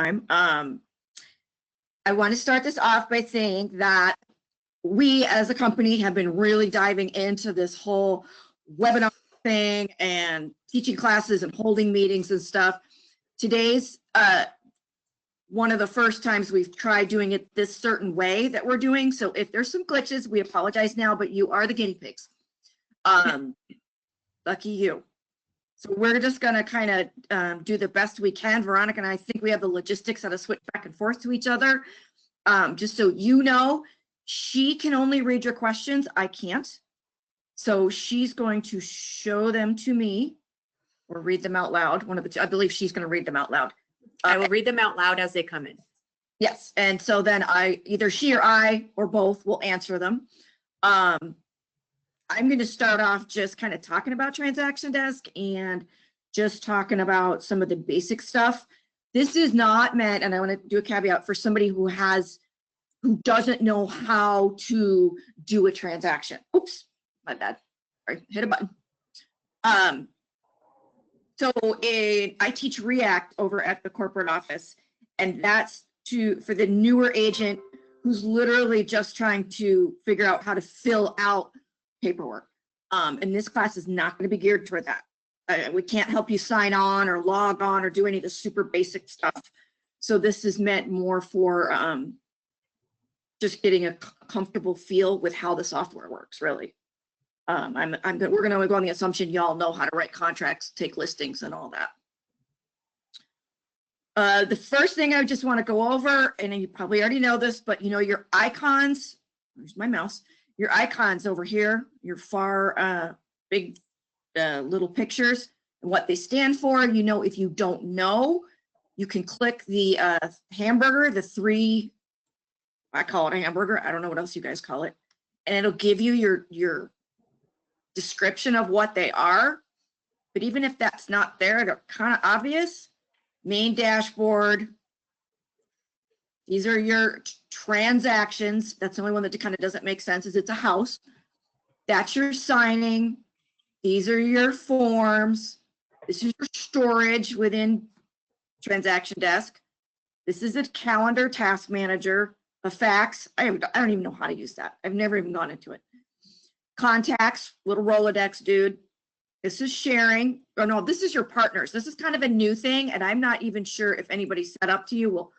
time. I want to start this off by saying that we as a company have been really diving into this whole webinar thing and teaching classes and holding meetings and stuff. Today's one of the first times we've tried doing it this certain way that we're doing. So if there's some glitches, we apologize now, but you are the guinea pigs. Lucky you. So we're just going to kind of do the best we can. Veronica and I think we have the logistics how to switch back and forth to each other. Just so you know, she can only read your questions. I can't. So she's going to show them to me or read them out loud. One of the two. I believe she's going to read them out loud. I will read them out loud as they come in. Yes. And so then either she or I or both will answer them. I'm going to start off just kind of talking about Transaction Desk and just talking about some of the basic stuff. This is not meant, and I want to do a caveat for somebody who doesn't know how to do a transaction. Oops, my bad. Sorry, hit a button. I teach React over at the corporate office, and that's for the newer agent who's literally just trying to figure out how to fill out paperwork. And this class is not going to be geared toward that. We can't help you sign on or log on or do any of the super basic stuff. So this is meant more for just getting a comfortable feel with how the software works, really. We're going to go on the assumption y'all know how to write contracts, take listings, and all that. The first thing I just want to go over, and you probably already know this, but you know your icons. There's my mouse. Your icons over here, your far big little pictures, and what they stand for. You know, if you don't know, you can click the hamburger, the three. I call it a hamburger. I don't know what else you guys call it, and it'll give you your description of what they are. But even if that's not there, they're kind of obvious. Main dashboard. These are your transactions. That's the only one that kind of doesn't make sense, is it's a house. That's your signing. These are your forms. This is your storage within Transaction Desk. This is a calendar task manager, a fax. I don't even know how to use that. I've never even gone into it. Contacts, little Rolodex dude. This is sharing. Oh no, this is your partners. This is kind of a new thing, and I'm not even sure if anybody's set up to you. Well,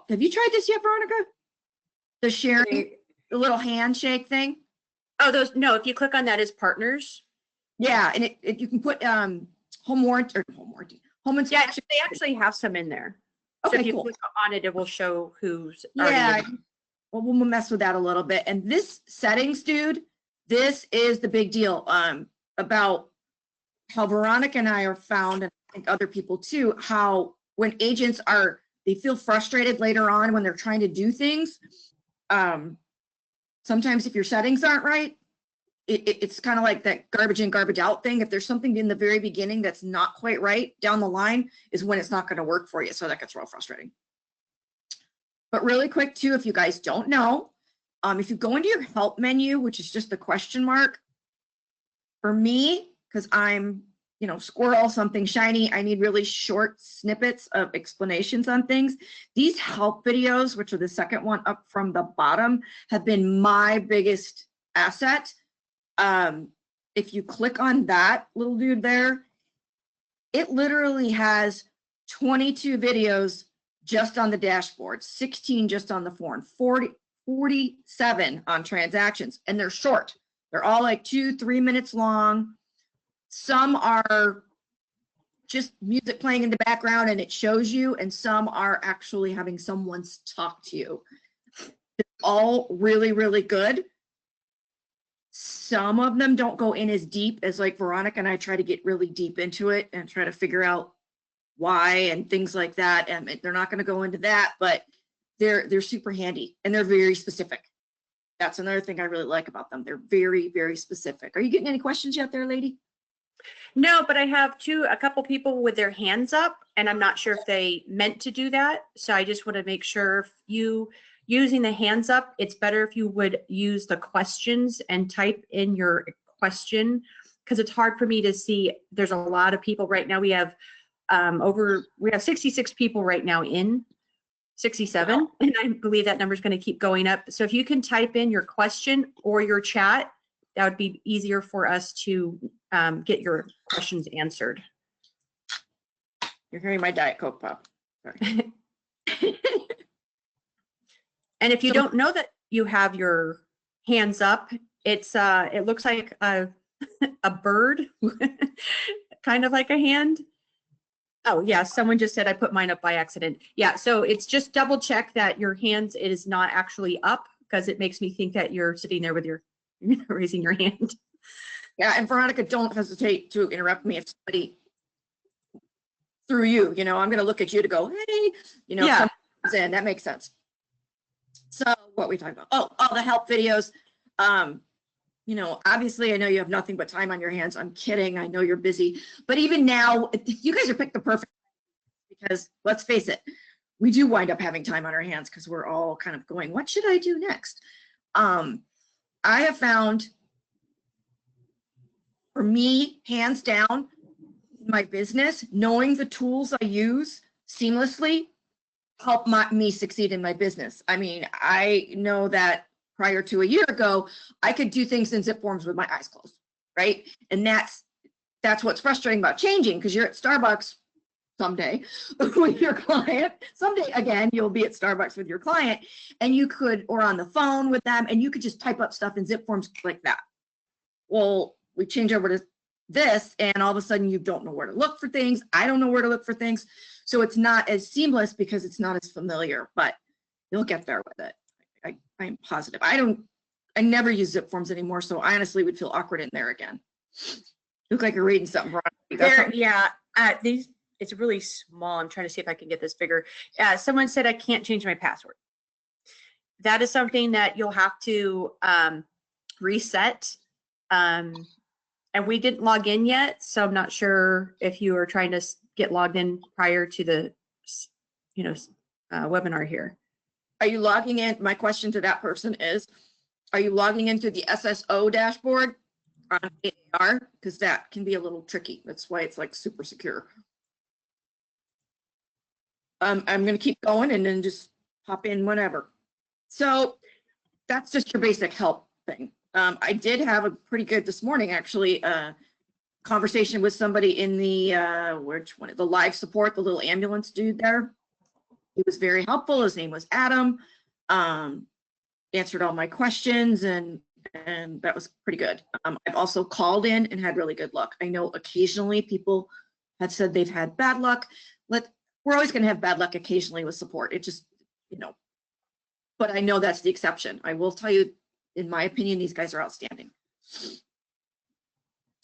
have you tried this yet, Veronica? The sharing, the little handshake thing? Oh, no, if you click on that as partners. Yeah, and you can put home inspection. Yeah, they actually have some in there. Okay, so if you cool. click on it, it will show who's yeah. Well, we'll mess with that a little bit. And this settings, dude, this is the big deal about how Veronica and I are found, and I think other people too, how when agents they feel frustrated later on when they're trying to do things. Sometimes if your settings aren't right, it's kind of like that garbage in, garbage out thing. If there's something in the very beginning that's not quite right, down the line is when it's not going to work for you. So that gets real frustrating. But really quick too, if you guys don't know, if you go into your help menu, which is just the question mark, for me, because I'm, squirrel, something shiny, I need really short snippets of explanations on things. These help videos, which are the second one up from the bottom, have been my biggest asset. If you click on that little dude there, it literally has 22 videos just on the dashboard, 16 just on the form, 47 on transactions, and they're short. They're all like 2-3 minutes long. Some are just music playing in the background and it shows you, and some are actually having someone talk to you. They're all really, really good. Some of them don't go in as deep as like Veronica and I try to get really deep into it and try to figure out why and things like that. And they're not going to go into that, but they're super handy and they're very specific. That's another thing I really like about them. They're very, very specific. Are you getting any questions yet there, lady? No, but I have a couple people with their hands up, and I'm not sure if they meant to do that. So I just want to make sure if you using the hands up, it's better if you would use the questions and type in your question, because it's hard for me to see. There's a lot of people right now. We have 66 people right now in. 67, and I believe that number is going to keep going up. So if you can type in your question or your chat, that would be easier for us to get your questions answered. You're hearing my Diet Coke pop. Sorry. And if you don't know that you have your hands up, it looks like a bird, kind of like a hand. Oh yeah, someone just said I put mine up by accident. Yeah, so it's just double check that your hands is not actually up, because it makes me think that you're sitting there with your raising your hand. Yeah, and Veronica, don't hesitate to interrupt me if somebody through you, I'm going to look at you to go, hey, Yeah. someone comes in. That makes sense. So what we talking about? Oh, all the help videos. Obviously I know you have nothing but time on your hands. I'm kidding. I know you're busy, but even now you guys are picked the perfect, because let's face it, we do wind up having time on our hands because we're all kind of going, what should I do next? I have found, for me, hands down, my business, knowing the tools I use seamlessly help me succeed in my business. I mean, I know that prior to a year ago, I could do things in zip forms with my eyes closed, right? And that's what's frustrating about changing, because you're at Starbucks someday with your client. Someday, again, you'll be at Starbucks with your client, and you could, or on the phone with them, and you could just type up stuff in zip forms like that. Well, we change over to this, and all of a sudden you don't know where to look for things. I don't know where to look for things. So it's not as seamless because it's not as familiar, but you'll get there with it. I'm positive. I never use zip forms anymore, so I honestly would feel awkward in there again. Look like you're reading something wrong. Yeah, it's really small. I'm trying to see if I can get this bigger. Someone said I can't change my password. That is something that you'll have to reset. And we didn't log in yet, so I'm not sure if you are trying to get logged in prior to the, webinar here. Are you logging in? My question to that person is, are you logging into the SSO dashboard on AAR? Because that can be a little tricky. That's why it's like super secure. I'm going to keep going and then just pop in whenever. So that's just your basic help thing. I did have a pretty good this morning, actually, conversation with somebody in the the live support, the little ambulance dude there. He was very helpful. His name was Adam. Answered all my questions, and that was pretty good. I've also called in and had really good luck. I know occasionally people have said they've had bad luck. We're always going to have bad luck occasionally with support. It just, but I know that's the exception. I will tell you, in my opinion, these guys are outstanding.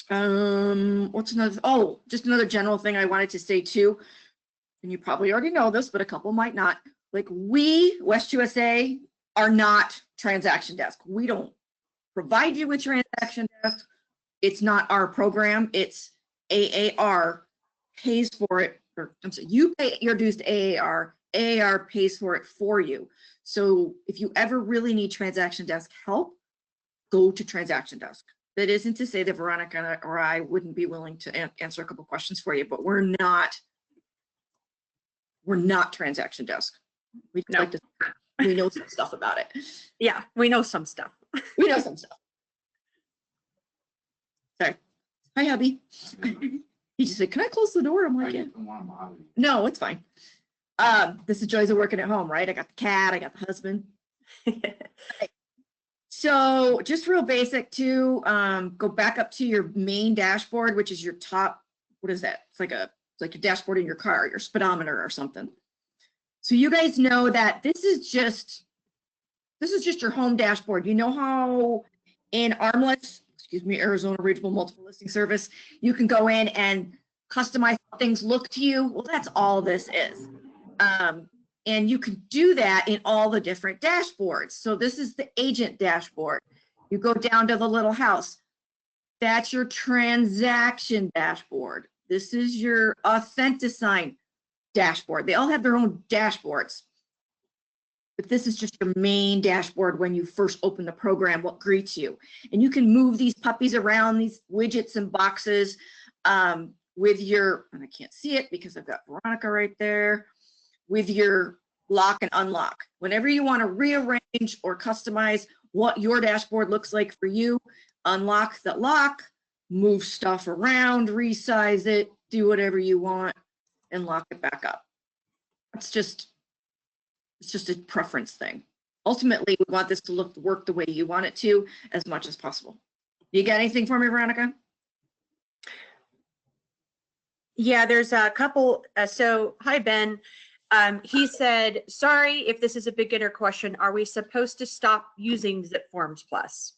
What's another? Oh, just another general thing I wanted to say too, and you probably already know this, but a couple might not. Like, we, West USA, are not transaction desk. We don't provide you with transaction desk. It's not our program. It's AAR pays for it, or I'm sorry, you pay your dues to AAR. AAR pays for it for you. So if you ever really need transaction desk help, go to transaction desk. That isn't to say that Veronica or I wouldn't be willing to answer a couple questions for you, but we're not transaction desk. We know some stuff about it. Yeah, we know some stuff. We know some stuff. Sorry. Hi, hubby. He just said, "Can I close the door?" I'm like, "Yeah." No, it's fine. This is joys of working at home, right? I got the cat, I got the husband. So just real basic too, go back up to your main dashboard, which is your top, what is that? It's like a dashboard in your car, your speedometer or something. So you guys know that this is just your home dashboard. You know how in Arizona Regional Multiple Listing Service, you can go in and customize how things look to you? Well, that's all this is. And you can do that in all the different dashboards. So this is the agent dashboard. You go down to the little house. That's your transaction dashboard. This is your Authentisign dashboard. They all have their own dashboards. But this is just your main dashboard when you first open the program, what greets you. And you can move these puppies around, these widgets and boxes with your, and I can't see it because I've got Veronica right there, with your lock and unlock. Whenever you want to rearrange or customize what your dashboard looks like for you, unlock the lock, move stuff around, resize it, do whatever you want, and lock it back up. It's just a preference thing. Ultimately, we want this to work the way you want it to as much as possible. You got anything for me, Veronica? Yeah, there's a couple. So hi, Ben. He said, sorry if this is a beginner question. Are we supposed to stop using Zip Forms Plus?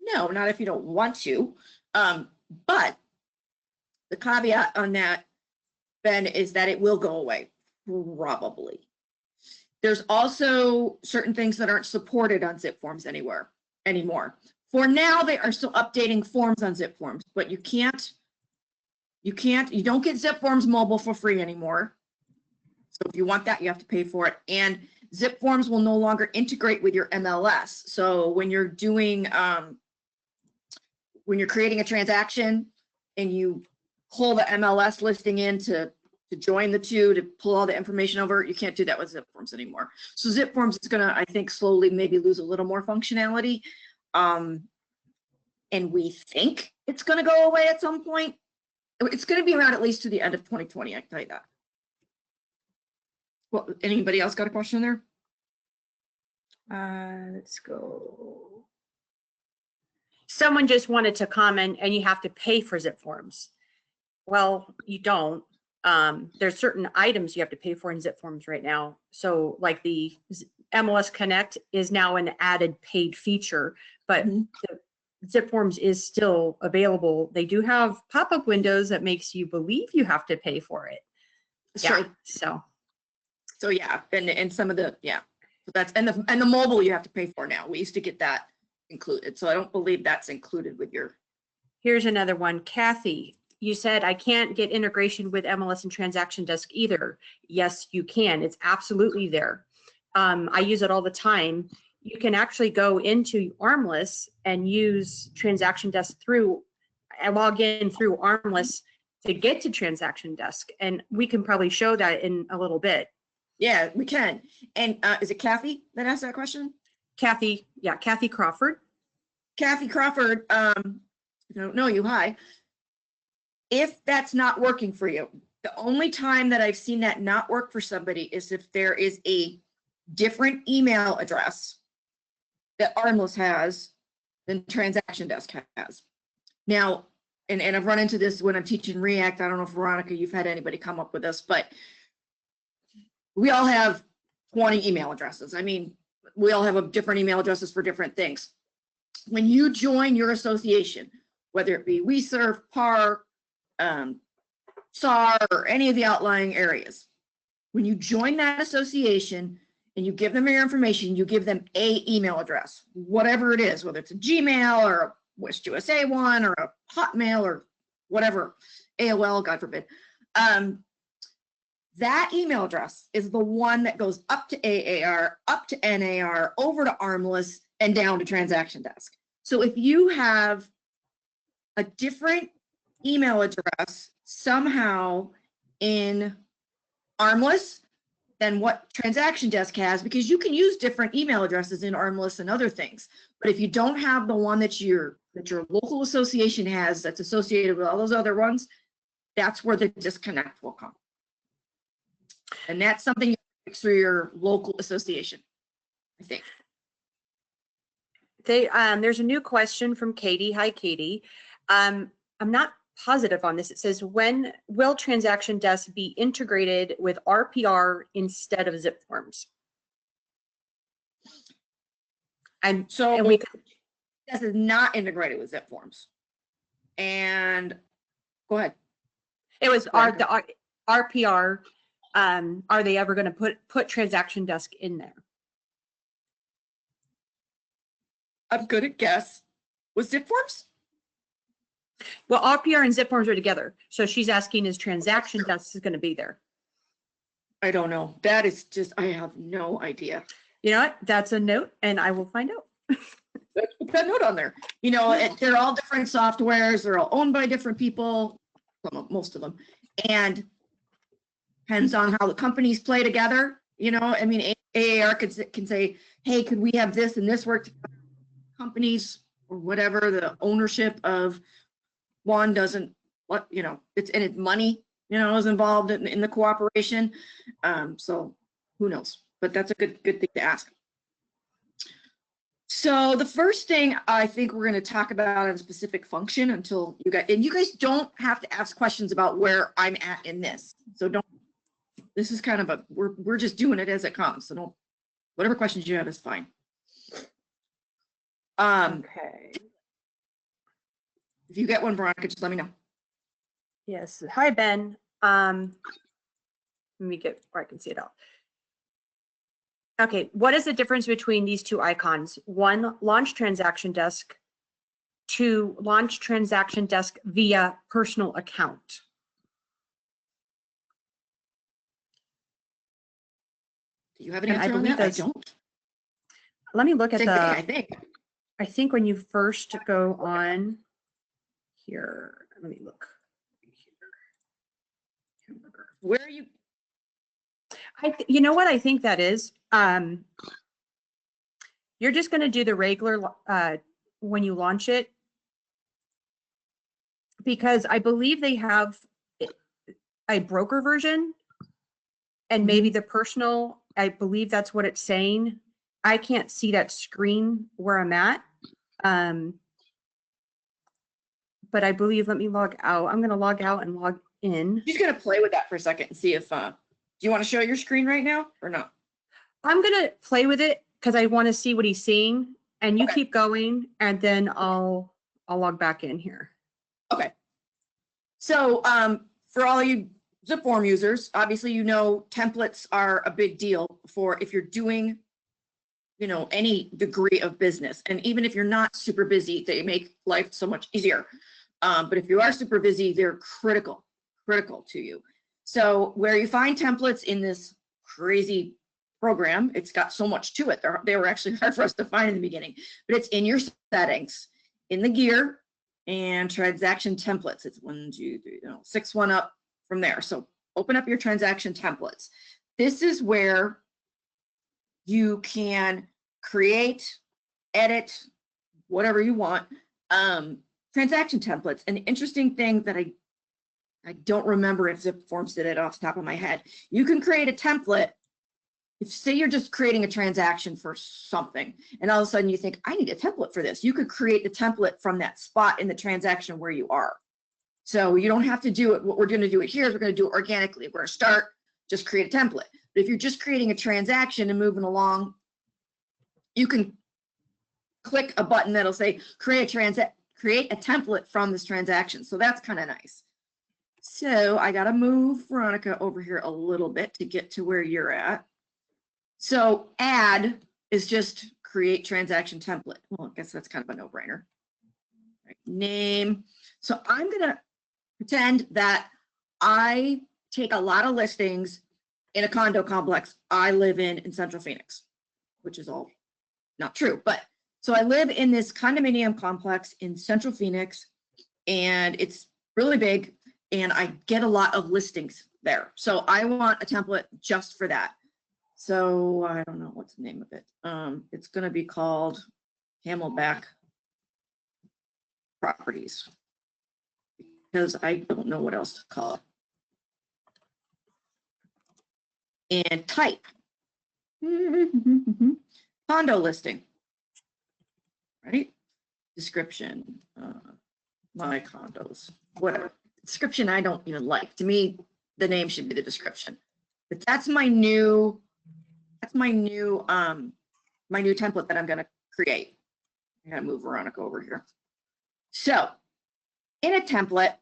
No, not if you don't want to. But the caveat on that, Ben, is that it will go away, probably. There's also certain things that aren't supported on Zip Forms anymore. For now, they are still updating forms on Zip Forms, but you don't get Zip Forms mobile for free anymore. So if you want that, you have to pay for it. And Zip Forms will no longer integrate with your MLS. So when you're doing, when you're creating a transaction and you pull the MLS listing in to join the two, to pull all the information over, you can't do that with Zip Forms anymore. So Zip Forms is gonna, I think, slowly maybe lose a little more functionality. And we think it's gonna go away at some point. It's gonna be around at least to the end of 2020, I can tell you that. Well, anybody else got a question there? Let's go. Someone just wanted to comment, and you have to pay for Zip Forms. Well, you don't. There's certain items you have to pay for in Zip Forms right now. So like the MLS Connect is now an added paid feature, but the Zip Forms is still available. They do have pop-up windows that makes you believe you have to pay for it. Sure. Yeah, so yeah, and some of the, yeah, so that's, and the mobile you have to pay for now. We used to get that included, so I don't believe that's included with your. Here's another one. Kathy, you said I can't get integration with MLS and Transaction Desk either. Yes, you can. It's absolutely there. I use it all the time. You can actually go into Armless and use Transaction Desk and log in through Armless to get to Transaction Desk. And we can probably show that in a little bit. Yeah, we can. And is it Kathy that asked that question? Kathy, yeah, Kathy Crawford. Kathy Crawford, I don't know you, hi. If that's not working for you, the only time that I've seen that not work for somebody is if there is a different email address that Armless has than Transaction Desk has. Now, and I've run into this when I'm teaching React. I don't know if Veronica, you've had anybody come up with this, but we all have 20 email addresses. I mean, we all have different email addresses for different things. When you join your association, whether it be WeServe, PAR, SAR, or any of the outlying areas, when you join that association and you give them your information, you give them a email address, whatever it is, whether it's a Gmail or a WestUSA one or a Hotmail or whatever, AOL, God forbid. That email address is the one that goes up to AAR, up to NAR, over to Armless, and down to Transaction Desk. So if you have a different email address somehow in Armless than what Transaction Desk has, because you can use different email addresses in Armless and other things, but if you don't have the one that your local association has that's associated with all those other ones, that's where the disconnect will come. And that's something you fix through your local association, I think. There's a new question from Katie. Hi, Katie. I'm not positive on this. It says, when will Transaction Desk be integrated with RPR instead of Zip Forms? And so this is not integrated with Zip Forms. And go ahead. It was the RPR. Are they ever going to put Transaction Desk in there? I'm gonna guess with Zip Forms. Well, RPR and Zip Forms are together. So she's asking, is Transaction Desk is going to be there? I don't know. That is just, I have no idea. You know what? That's a note, and I will find out. Let's put that note on there. You know, they're all different softwares. They're all owned by different people, most of them. And depends on how the companies play together. You know, I mean, AAR can say, hey, could we have this and this work? Companies or whatever, the ownership of one doesn't, what, you know, it's money, you know, is involved in the cooperation. So who knows? But that's a good thing to ask. So the first thing I think we're going to talk about is a specific function until you guys, and you guys don't have to ask questions about where I'm at in this. So don't, this is kind of a, we're just doing it as it comes. So don't, whatever questions you have is fine. Okay. If you get one, Veronica, just let me know. Yes. Hi, Ben. Let me get where I can see it all. Okay. What is the difference between these two icons? One, launch transaction desk. Two, launch transaction desk via personal account. Do you have an And I answer on believe that? I that's- don't. Let me look at Same the, thing, I think when you first go on here, let me look. Where are you? You know what I think that is? You're just going to do the regular when you launch it, because I believe they have a broker version and maybe the personal. I believe that's what it's saying. I can't see that screen where I'm at. But I believe, let me log out. I'm going to log out and log in. She's going to play with that for a second and see if, do you want to show your screen right now or not? I'm going to play with it because I want to see what he's seeing, and you Okay. keep going and then I'll log back in here. Okay. So for all you ZipForm users, obviously, you know, templates are a big deal for if you're doing, you know, any degree of business. And even if you're not super busy, they make life so much easier. But if you are super busy, they're critical to you. So where you find templates in this crazy program, it's got so much to it. They were actually hard for us to find in the beginning, but it's in your settings, in the gear and transaction templates. It's 1, 2, 3, no, 6 one up from there. So open up your transaction templates. This is where you can create, edit, whatever you want, transaction templates. And the interesting thing that I don't remember if ZipForms did it off the top of my head. You can create a template. If say you're just creating a transaction for something, and all of a sudden you think, I need a template for this. You could create the template from that spot in the transaction where you are. So you don't have to do it. What we're going to do it here is we're going to do it organically. We're going to start, just create a template. But if you're just creating a transaction and moving along, you can click a button that'll say create a template from this transaction. So that's kind of nice. So I got to move Veronica over here a little bit to get to where you're at. So add is just create transaction template. Well, I guess that's kind of a no-brainer. Right. Name. So I'm going to pretend that I take a lot of listings in a condo complex I live in Central Phoenix, which is all not true. But so I live in this condominium complex in Central Phoenix, and it's really big, and I get a lot of listings there. So I want a template just for that. So I don't know what's the name of it. It's going to be called Camelback Properties, because I don't know what else to call it. And type condo listing, right? Description, my condos, whatever. Description I don't even like. To me, the name should be the description. But that's my new template that I'm going to create. I'm going to move Veronica over here. So in a template,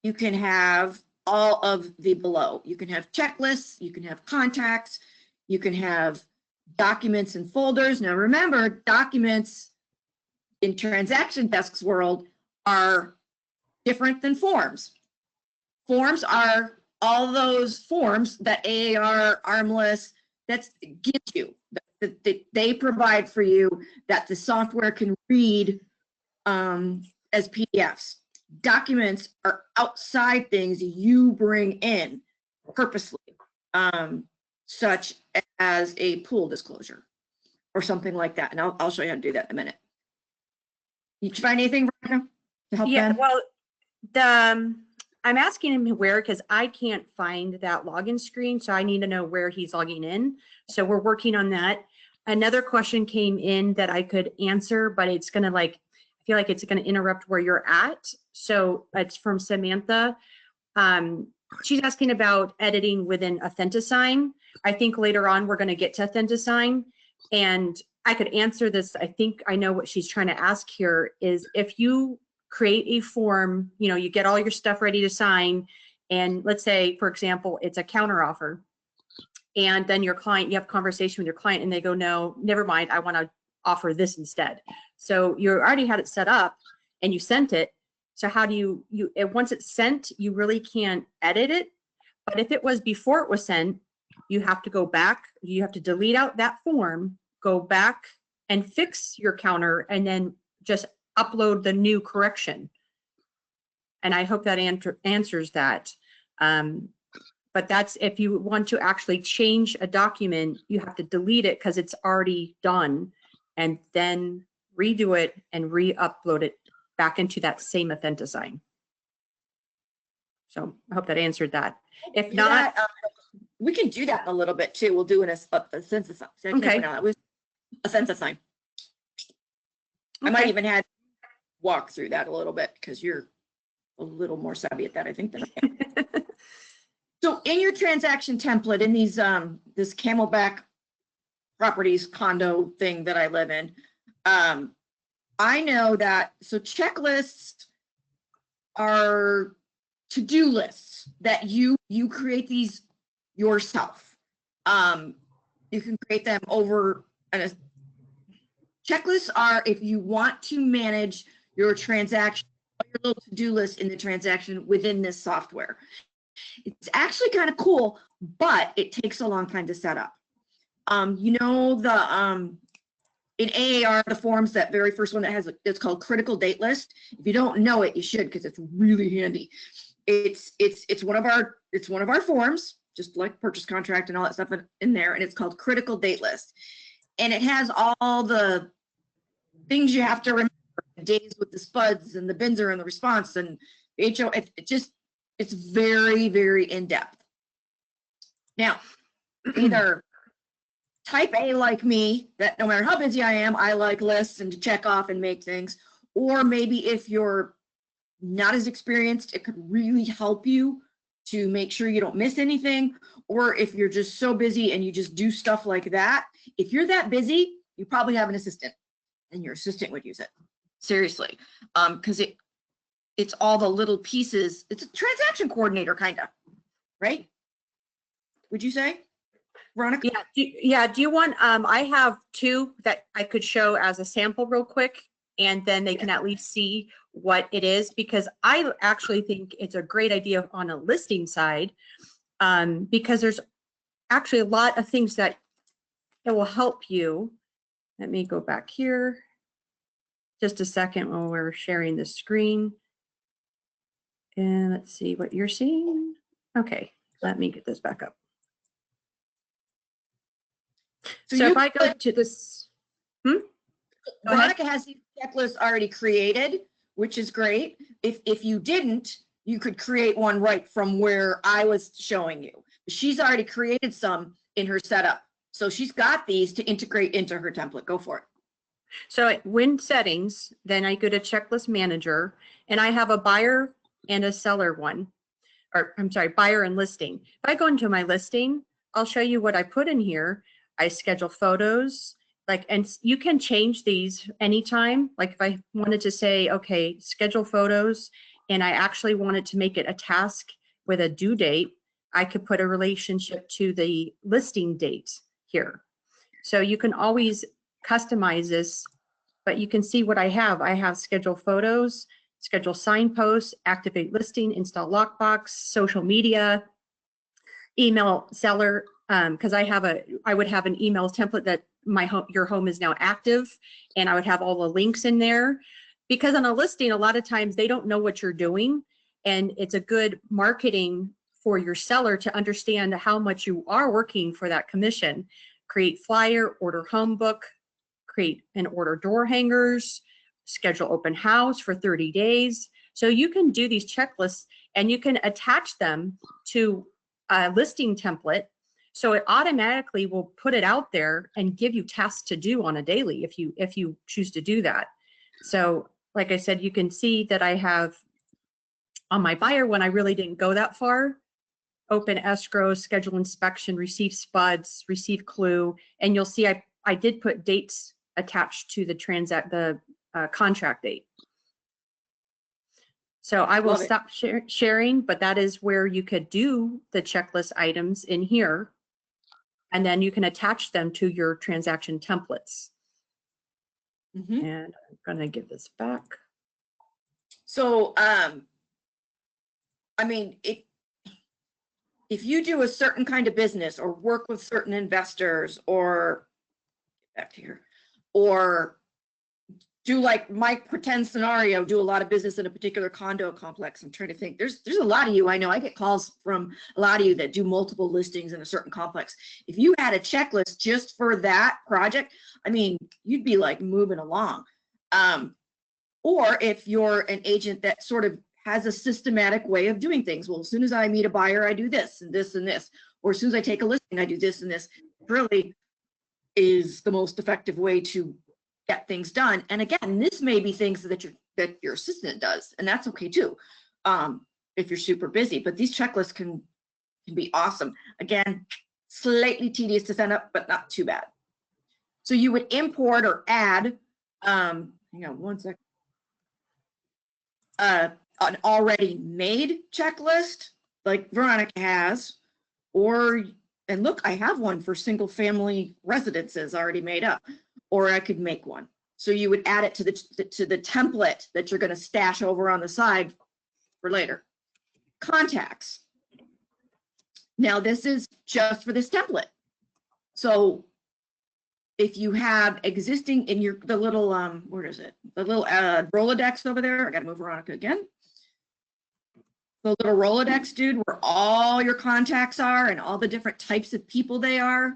you can have all of the below. You can have checklists, you can have contacts, you can have documents and folders. Now remember, documents in transaction desks world are different than forms. Forms are all those forms that AAR, Armless, that gives you, that they provide for you, that the software can read as PDFs. Documents are outside things you bring in purposely. such as a pool disclosure or something like that. And I'll show you how to do that in a minute. You find anything, Veronica, to help Yeah, Ben? well, I'm asking him where, because I can't find that login screen, so I need to know where he's logging in. So we're working on that. Another question came in that I could answer, but it's gonna I feel like it's gonna interrupt where you're at. So it's from Samantha. She's asking about editing within Authentisign. I think later on we're gonna get to Authentisign, and I could answer this. I think I know what she's trying to ask here is if you create a form, you get all your stuff ready to sign, and let's say, for example, it's a counteroffer, and then your client, you have a conversation with your client and they go, no, never mind, I want to offer this instead. So you already had it set up and you sent it. So how do you once it's sent, you really can't edit it. But if it was before it was sent, you have to go back, you have to delete out that form, go back and fix your counter, and then just upload the new correction. And I hope that answers that. But that's if you want to actually change a document, you have to delete it because it's already done, and then redo it and re-upload it back into that same Authentisign. So I hope that answered that. If not, we can do that in a little bit too. We'll do a census. Okay. It was a census sign. I might even have walk through that a little bit because you're a little more savvy at that, I think, than I am. So in your transaction template, in these this Camelback Properties condo thing that I live in, I know that checklists are to-do lists that you create these yourself. You can create them over checklists are if you want to manage your transaction, your little to-do list in the transaction within this software. It's actually kind of cool, but it takes a long time to set up. In AAR, the forms, that very first one that has it's called critical date list. If you don't know it, you should, because it's really handy. It's one of our forms, just like purchase contract and all that stuff in there, and it's called critical date list. And it has all the things you have to remember, the days with the SPUDs and the BINSR and the response and HO. It's very, very in-depth. Now, either type A like me, that no matter how busy I am, I like lists and to check off and make things, or maybe if you're not as experienced, it could really help you to make sure you don't miss anything. Or if you're just so busy and you just do stuff like that, if you're that busy, you probably have an assistant, and your assistant would use it. Seriously, because it's all the little pieces. It's a transaction coordinator, kind of, right? Would you say, Veronica? Yeah. Do you want? I have two that I could show as a sample real quick, and then they can at least see what it is, because I actually think it's a great idea on a listing side, because there's actually a lot of things that it will help you. Let me go back here just a second while we're sharing the screen. And let's see what you're seeing. Okay, let me get this back up. So if I go to this, Veronica has these checklists already created, which is great. If you didn't, you could create one right from where I was showing you. She's already created some in her setup. So she's got these to integrate into her template. Go for it. So when settings, then I go to checklist manager, and I have a buyer and a seller one, or I'm sorry, buyer and listing. If I go into my listing, I'll show you what I put in here. I schedule photos, and you can change these anytime. Like if I wanted to say, okay, schedule photos, and I actually wanted to make it a task with a due date, I could put a relationship to the listing date here. So you can always customize this, but you can see what I have. I have schedule photos, schedule signposts, activate listing, install lockbox, social media, email seller, because I would have an email template that your home is now active, and I would have all the links in there, because on a listing, a lot of times they don't know what you're doing, and it's a good marketing for your seller to understand how much you are working for that commission. Create flyer, order home book, create and order door hangers, schedule open house for 30 days. So you can do these checklists and you can attach them to a listing template. So it automatically will put it out there and give you tasks to do on a daily if you choose to do that. So like I said, you can see that I have on my buyer one, I really didn't go that far. Open escrow, schedule inspection, receive SPUDs, receive clue, and you'll see I did put dates attached to the contract date. So I will stop sharing, but that is where you could do the checklist items in here, and then you can attach them to your transaction templates. And I'm going to give this back. So, I mean, if you do a certain kind of business or work with certain investors or back here, or do like my pretend scenario, do a lot of business in a particular condo complex. I'm trying to think. There's a lot of you. I know I get calls from a lot of you that do multiple listings in a certain complex. If you had a checklist just for that project, I mean, you'd be like moving along. Or if you're an agent that sort of has a systematic way of doing things. Well, as soon as I meet a buyer, I do this and this and this. Or as soon as I take a listing, I do this and this. Really is the most effective way to get things done. And again, this may be things that your assistant does, and that's okay too, if you're super busy. But these checklists can be awesome. Again, slightly tedious to send up, but not too bad. So you would import or add, hang on one second, an already made checklist like Veronica has, and look, I have one for single family residences already made up. Or I could make one. So you would add it to the template that you're going to stash over on the side for later. Contacts. Now this is just for this template. So if you have existing in the little where is it? The little Rolodex over there. I got to move Veronica again. The little Rolodex, dude, where all your contacts are and all the different types of people they are.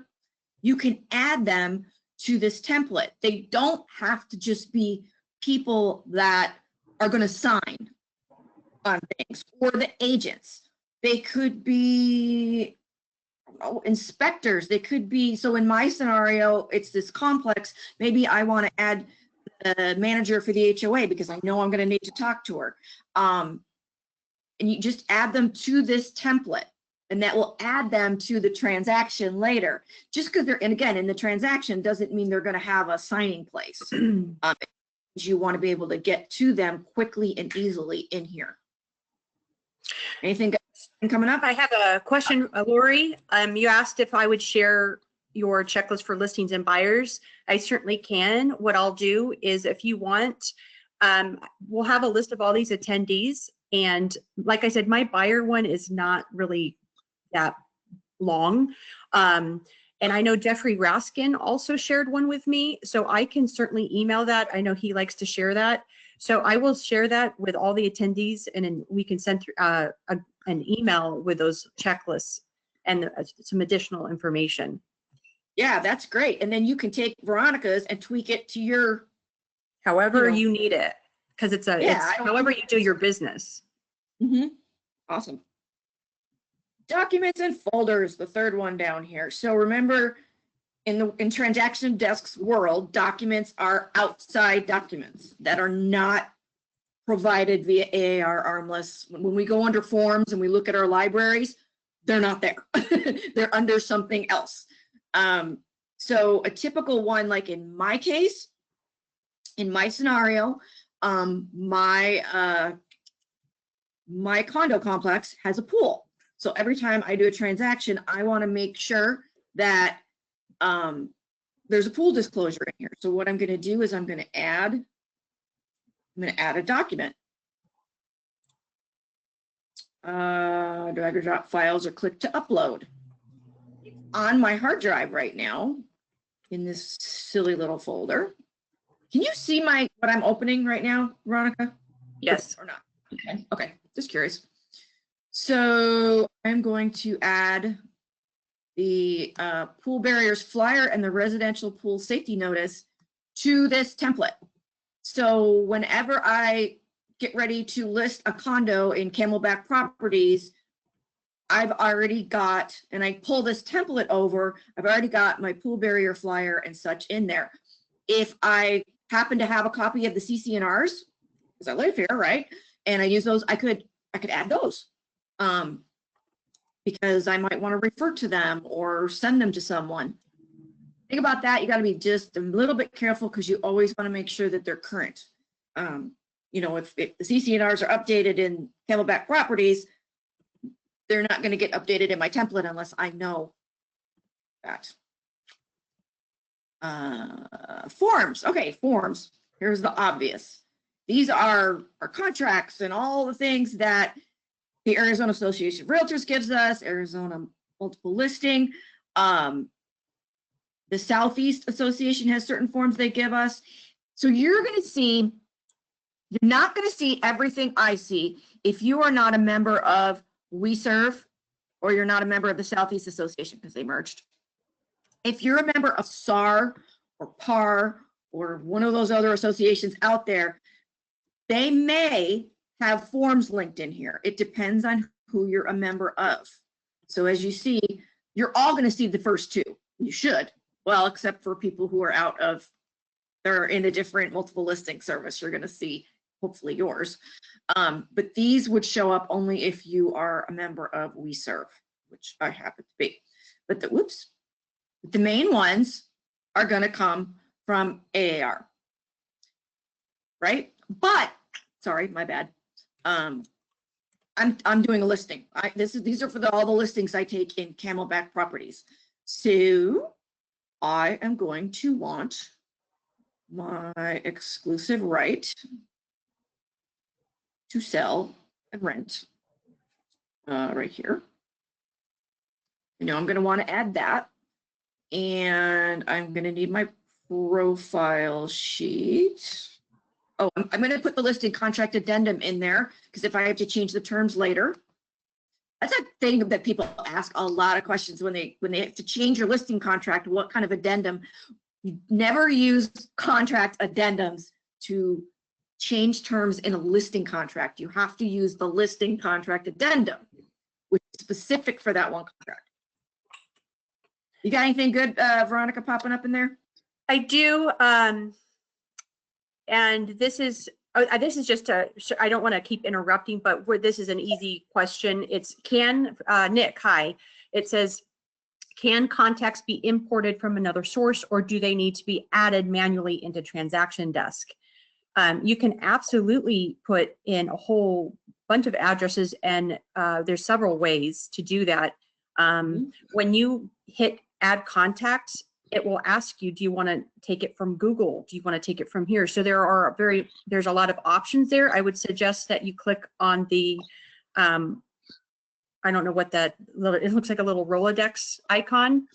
You can add them to this template. They don't have to just be people that are going to sign on things or the agents. They could be inspectors. They could be, so in my scenario, it's this complex. Maybe I want to add the manager for the HOA because I know I'm going to need to talk to her. And you just add them to this template. And that will add them to the transaction later. Just because they're, and again, in the transaction doesn't mean they're going to have a signing place. You want to be able to get to them quickly and easily in here. Anything coming up? I have a question, Lori. You asked if I would share your checklist for listings and buyers. I certainly can. What I'll do is, if you want, we'll have a list of all these attendees. And like I said, my buyer one is not really that long. And I know Jeffrey Raskin also shared one with me, so I can certainly email that. I know he likes to share that. So I will share that with all the attendees, and then we can send an email with those checklists and some additional information. Yeah, that's great. And then you can take Veronica's and tweak it to your, however you need it, because it's however you do your business. Awesome. Documents and folders, the third one down here. So remember, in transaction desk's world, documents are outside documents that are not provided via AAR Armless. When we go under forms and we look at our libraries, they're not there. They're under something else. So a typical one, like in my case, in my scenario, my condo complex has a pool. So every time I do a transaction, I want to make sure that there's a pool disclosure in here. So what I'm going to do is I'm going to add a document. Drag or drop files or click to upload. On my hard drive right now, in this silly little folder. Can you see what I'm opening right now, Veronica? Yes. Or not? Okay, just curious. So I'm going to add the pool barriers flyer and the residential pool safety notice to this template. So whenever I get ready to list a condo in Camelback Properties, I've already got, and I pull this template over, I've already got my pool barrier flyer and such in there. If I happen to have a copy of the CC&Rs, because I live here, right? And I use those, I could add those. Because I might want to refer to them or send them to someone. Think about that. You got to be just a little bit careful because you always want to make sure that they're current. You know, if the CC&Rs are updated in Camelback Properties, they're not going to get updated in my template unless I know that. Forms. Okay, forms. Here's the obvious. These are our contracts and all the things that the Arizona Association of Realtors gives us, Arizona Multiple Listing. The Southeast Association has certain forms they give us. So you're not going to see everything I see if you are not a member of We Serve or you're not a member of the Southeast Association because they merged. If you're a member of SAR or PAR or one of those other associations out there, they may have forms linked in here. It depends on who you're a member of. So as you see, you're all going to see the first two. You should. Well, except for people who are they're in a different multiple listing service, you're going to see hopefully yours. But these would show up only if you are a member of We Serve, which I happen to be. But the main ones are going to come from AAR, right? But sorry, my bad. I'm doing a listing. These are for all the listings I take in Camelback Properties. So I am going to want my exclusive right to sell and rent right here. You know, I'm going to want to add that. And I'm going to need my profile sheet. Oh, I'm going to put the listing contract addendum in there because if I have to change the terms later, that's a thing that people ask a lot of questions when they have to change your listing contract. What kind of addendum? You never use contract addendums to change terms in a listing contract. You have to use the listing contract addendum, which is specific for that one contract. You got anything good, Veronica, popping up in there? I do. And this is just I don't want to keep interrupting, but this is an easy question. It's Nick, hi. It says, can contacts be imported from another source or do they need to be added manually into Transaction Desk? You can absolutely put in a whole bunch of addresses and there's several ways to do that. When you hit add contacts, it will ask you, do you want to take it from Google? Do you want to take it from here? So there's a lot of options there. I would suggest that you click on the, I don't know what it looks like a little Rolodex icon.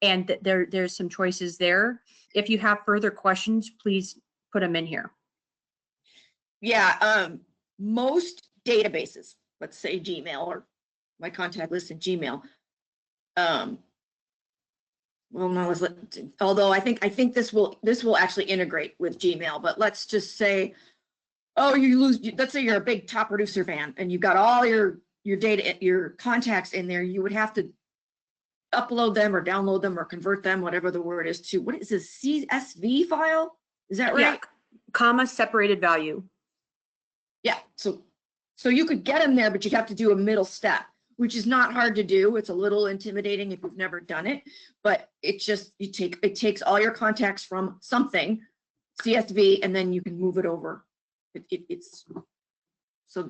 And there's some choices there. If you have further questions, please put them in here. Yeah, most databases, let's say Gmail or my contact list in Gmail, well, no, although I think this will actually integrate with Gmail, but let's just say, oh, let's say you're a big top producer fan and you've got all your data, your contacts in there. You would have to upload them or download them or convert them, whatever the word is, to what is this CSV file? Is that right? Yeah, comma separated value. Yeah, so you could get them there, but you'd have to do a middle step, which is not hard to do. It's a little intimidating if you've never done it, but it takes all your contacts from something, CSV, and then you can move it over. So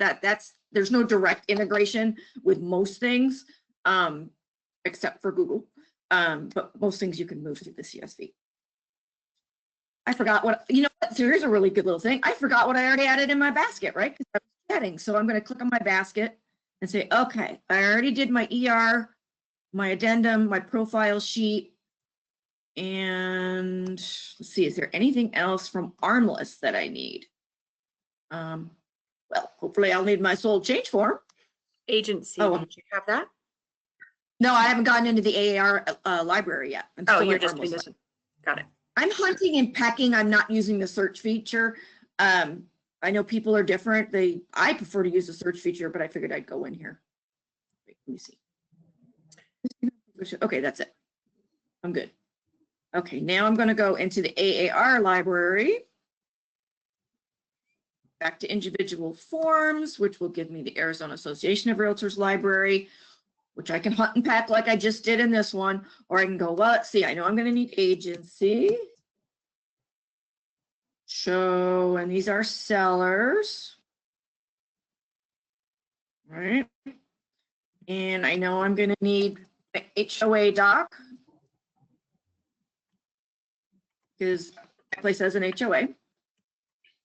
there's no direct integration with most things, except for Google, but most things you can move through the CSV. I forgot what, so here's a really good little thing. I forgot what I already added in my basket, right? Because I was chatting. So I'm going to click on my basket and say, okay, I already did my ER, my addendum, my profile sheet. And let's see, is there anything else from Armless that I need? Well, hopefully I'll need my sold change form. Agency, Oh. did you have that? No, I haven't gotten into the AAR library yet. I'm Oh, still you're in just doing almost this one. Got it. I'm hunting and pecking. I'm not using the search feature. I know people are different. I prefer to use the search feature, but I figured I'd go in here. Wait, let me see. Okay, that's it. I'm good. Okay, now I'm going to go into the AAR library. Back to individual forms, which will give me the Arizona Association of Realtors library, which I can hunt and pack like I just did in this one. Or I can go, well, let's see, I know I'm going to need agency. Show, and these are sellers. All right. And I know I'm going to need the HOA doc because my place has an HOA.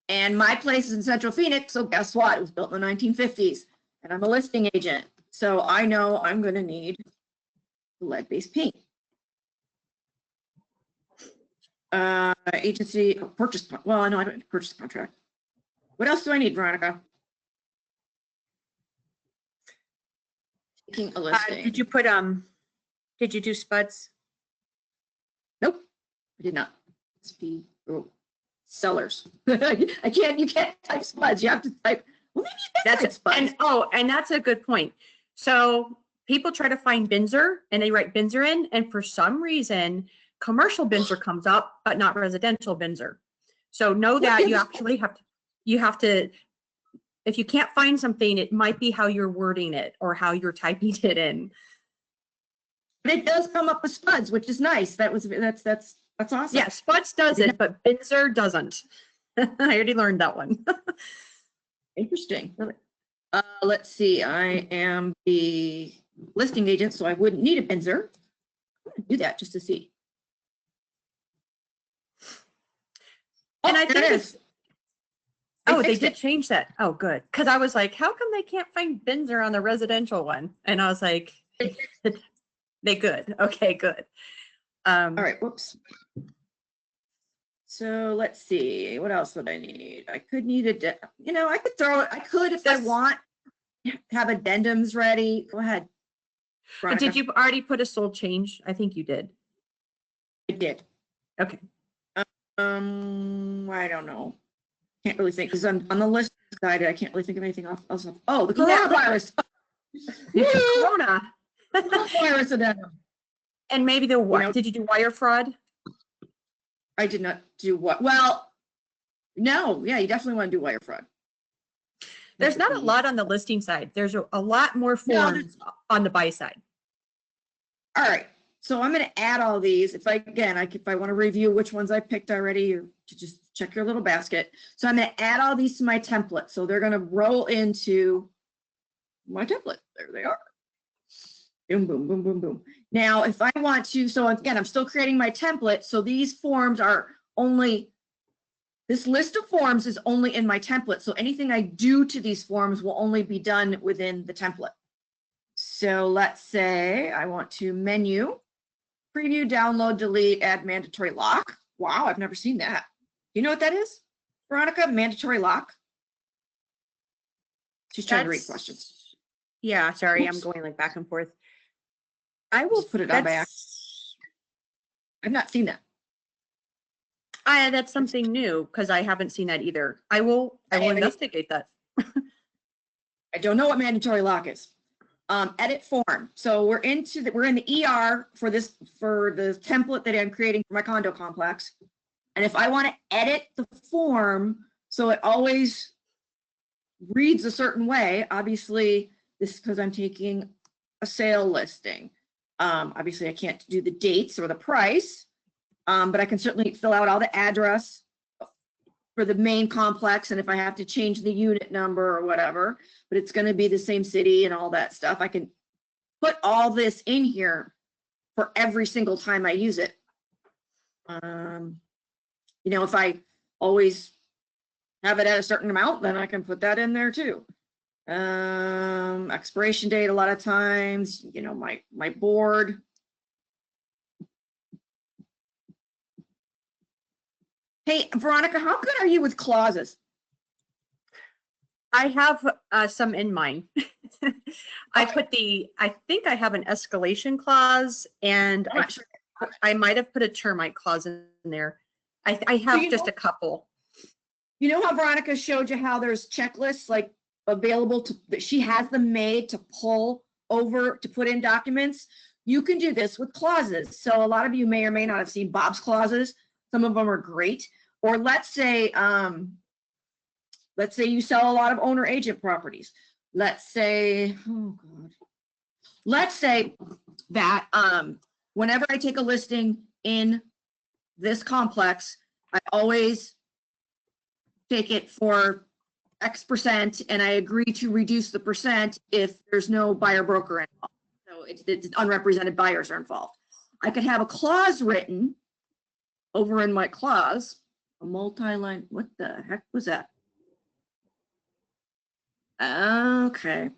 And my place is in Central Phoenix, so guess what? It was built in the 1950s, and I'm a listing agent. So I know I'm going to need lead-based paint. Agency purchase, well, I know I don't need purchase contract. What else do I need, Veronica? Taking a listing. Did you do SPUDs? Nope, I did not. Sellers. You can't type SPUDs. You have to type, well, maybe you can type SPUDs. And that's a good point. So people try to find Binzer and they write Binzer in, and for some reason, commercial Binzer comes up, but not residential Binzer. So know that you actually have to, if you can't find something, it might be how you're wording it or how you're typing it in. But it does come up with SPUDs, which is nice. That's awesome. Yeah, SPUDs does it, but Binzer doesn't. I already learned that one. Interesting. Let's see. I am the listing agent, so I wouldn't need a Binzer. I'm going to do that just to see. And I think it's, they did it. change that. Oh, good. Because I was like, how come they can't find Binzer on the residential one? And I was like, they good. Okay, good. All right, whoops. So let's see, what else would I need? I could need I could throw it. I could, if I want, have addendums ready. Go ahead. Veronica. Did you already put a sold change? I think you did. I did. Okay. I don't know. Can't really think because I'm on the list side. I can't really think of anything else. Oh, the coronavirus. Corona. Coronavirus addendum. And maybe did you do wire fraud? I did not do what? Well, no. Yeah, you definitely want to do wire fraud. There's not a lot on the listing side. There's a lot more forms on the buy side. All right. So I'm going to add all these. If I want to review which ones I picked already, or to just check your little basket. So I'm going to add all these to my template. So they're going to roll into my template. There they are. Boom, boom, boom, boom, boom. Now, if I want to, so again, I'm still creating my template. So these forms are this list of forms is only in my template. So anything I do to these forms will only be done within the template. So let's say I want to menu, preview, download, delete, add mandatory lock. Wow, I've never seen that. You know what that is, Veronica? Mandatory lock? She's trying to read questions. Yeah, sorry, I'm going like back and forth. I will put it on back. I've not seen that. That's something new because I haven't seen that either. I will investigate that. I don't know what mandatory lock is. Edit form. So we're in the ER for the template that I'm creating for my condo complex. And if I want to edit the form so it always reads a certain way, obviously this is because I'm taking a sale listing. Obviously I can't do the dates or the price, but I can certainly fill out all the address for the main complex. And if I have to change the unit number or whatever, but it's going to be the same city and all that stuff, I can put all this in here for every single time I use it. If I always have it at a certain amount, then I can put that in there too. Expiration date, a lot of times, my board. Hey, Veronica, how good are you with clauses? I have some in mind. I think I have an escalation clause, and I'm not sure. I might have put a termite clause in there. I have you just know- a couple. You know how Veronica showed you how there's checklists like available that she has them made to pull over to put in documents? You can do this with clauses. So a lot of you may or may not have seen Bob's clauses. Some of them are great. Or let's say you sell a lot of owner agent properties. Let's say, oh God. Let's say that whenever I take a listing in this complex, I always take it for X percent, and I agree to reduce the percent if there's no buyer broker involved. So it's unrepresented buyers are involved. I could have a clause written over in my clause, a multi-line. What the heck was that? Okay.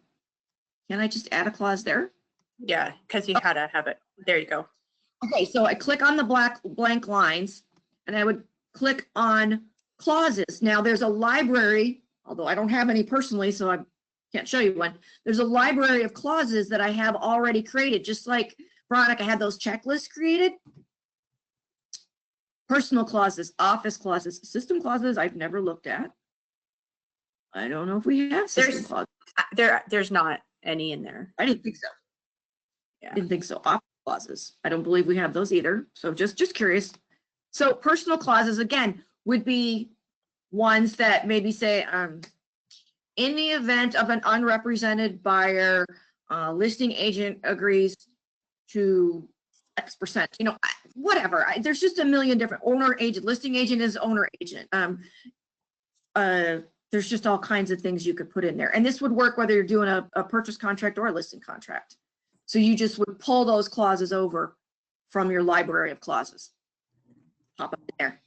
Can I just add a clause there? Yeah, because you had to have it. There you go. Okay, so I click on the blank lines, and I would click on clauses. Now there's a library, although I don't have any personally, so I can't show you one. There's a library of clauses that I have already created, just like Veronica had those checklists created. Personal clauses, office clauses, system clauses I've never looked at. I don't know if we have system clauses. There's not any in there. I didn't think so. Yeah. Didn't think so. Office clauses. I don't believe we have those either. So just curious. So personal clauses, again, would be ones that maybe say, in the event of an unrepresented buyer, listing agent agrees to X percent, you know, whatever. There's just a million different owner agent, listing agent is owner agent. There's just all kinds of things you could put in there. And this would work whether you're doing a purchase contract or a listing contract. So you just would pull those clauses over from your library of clauses. Pop up there.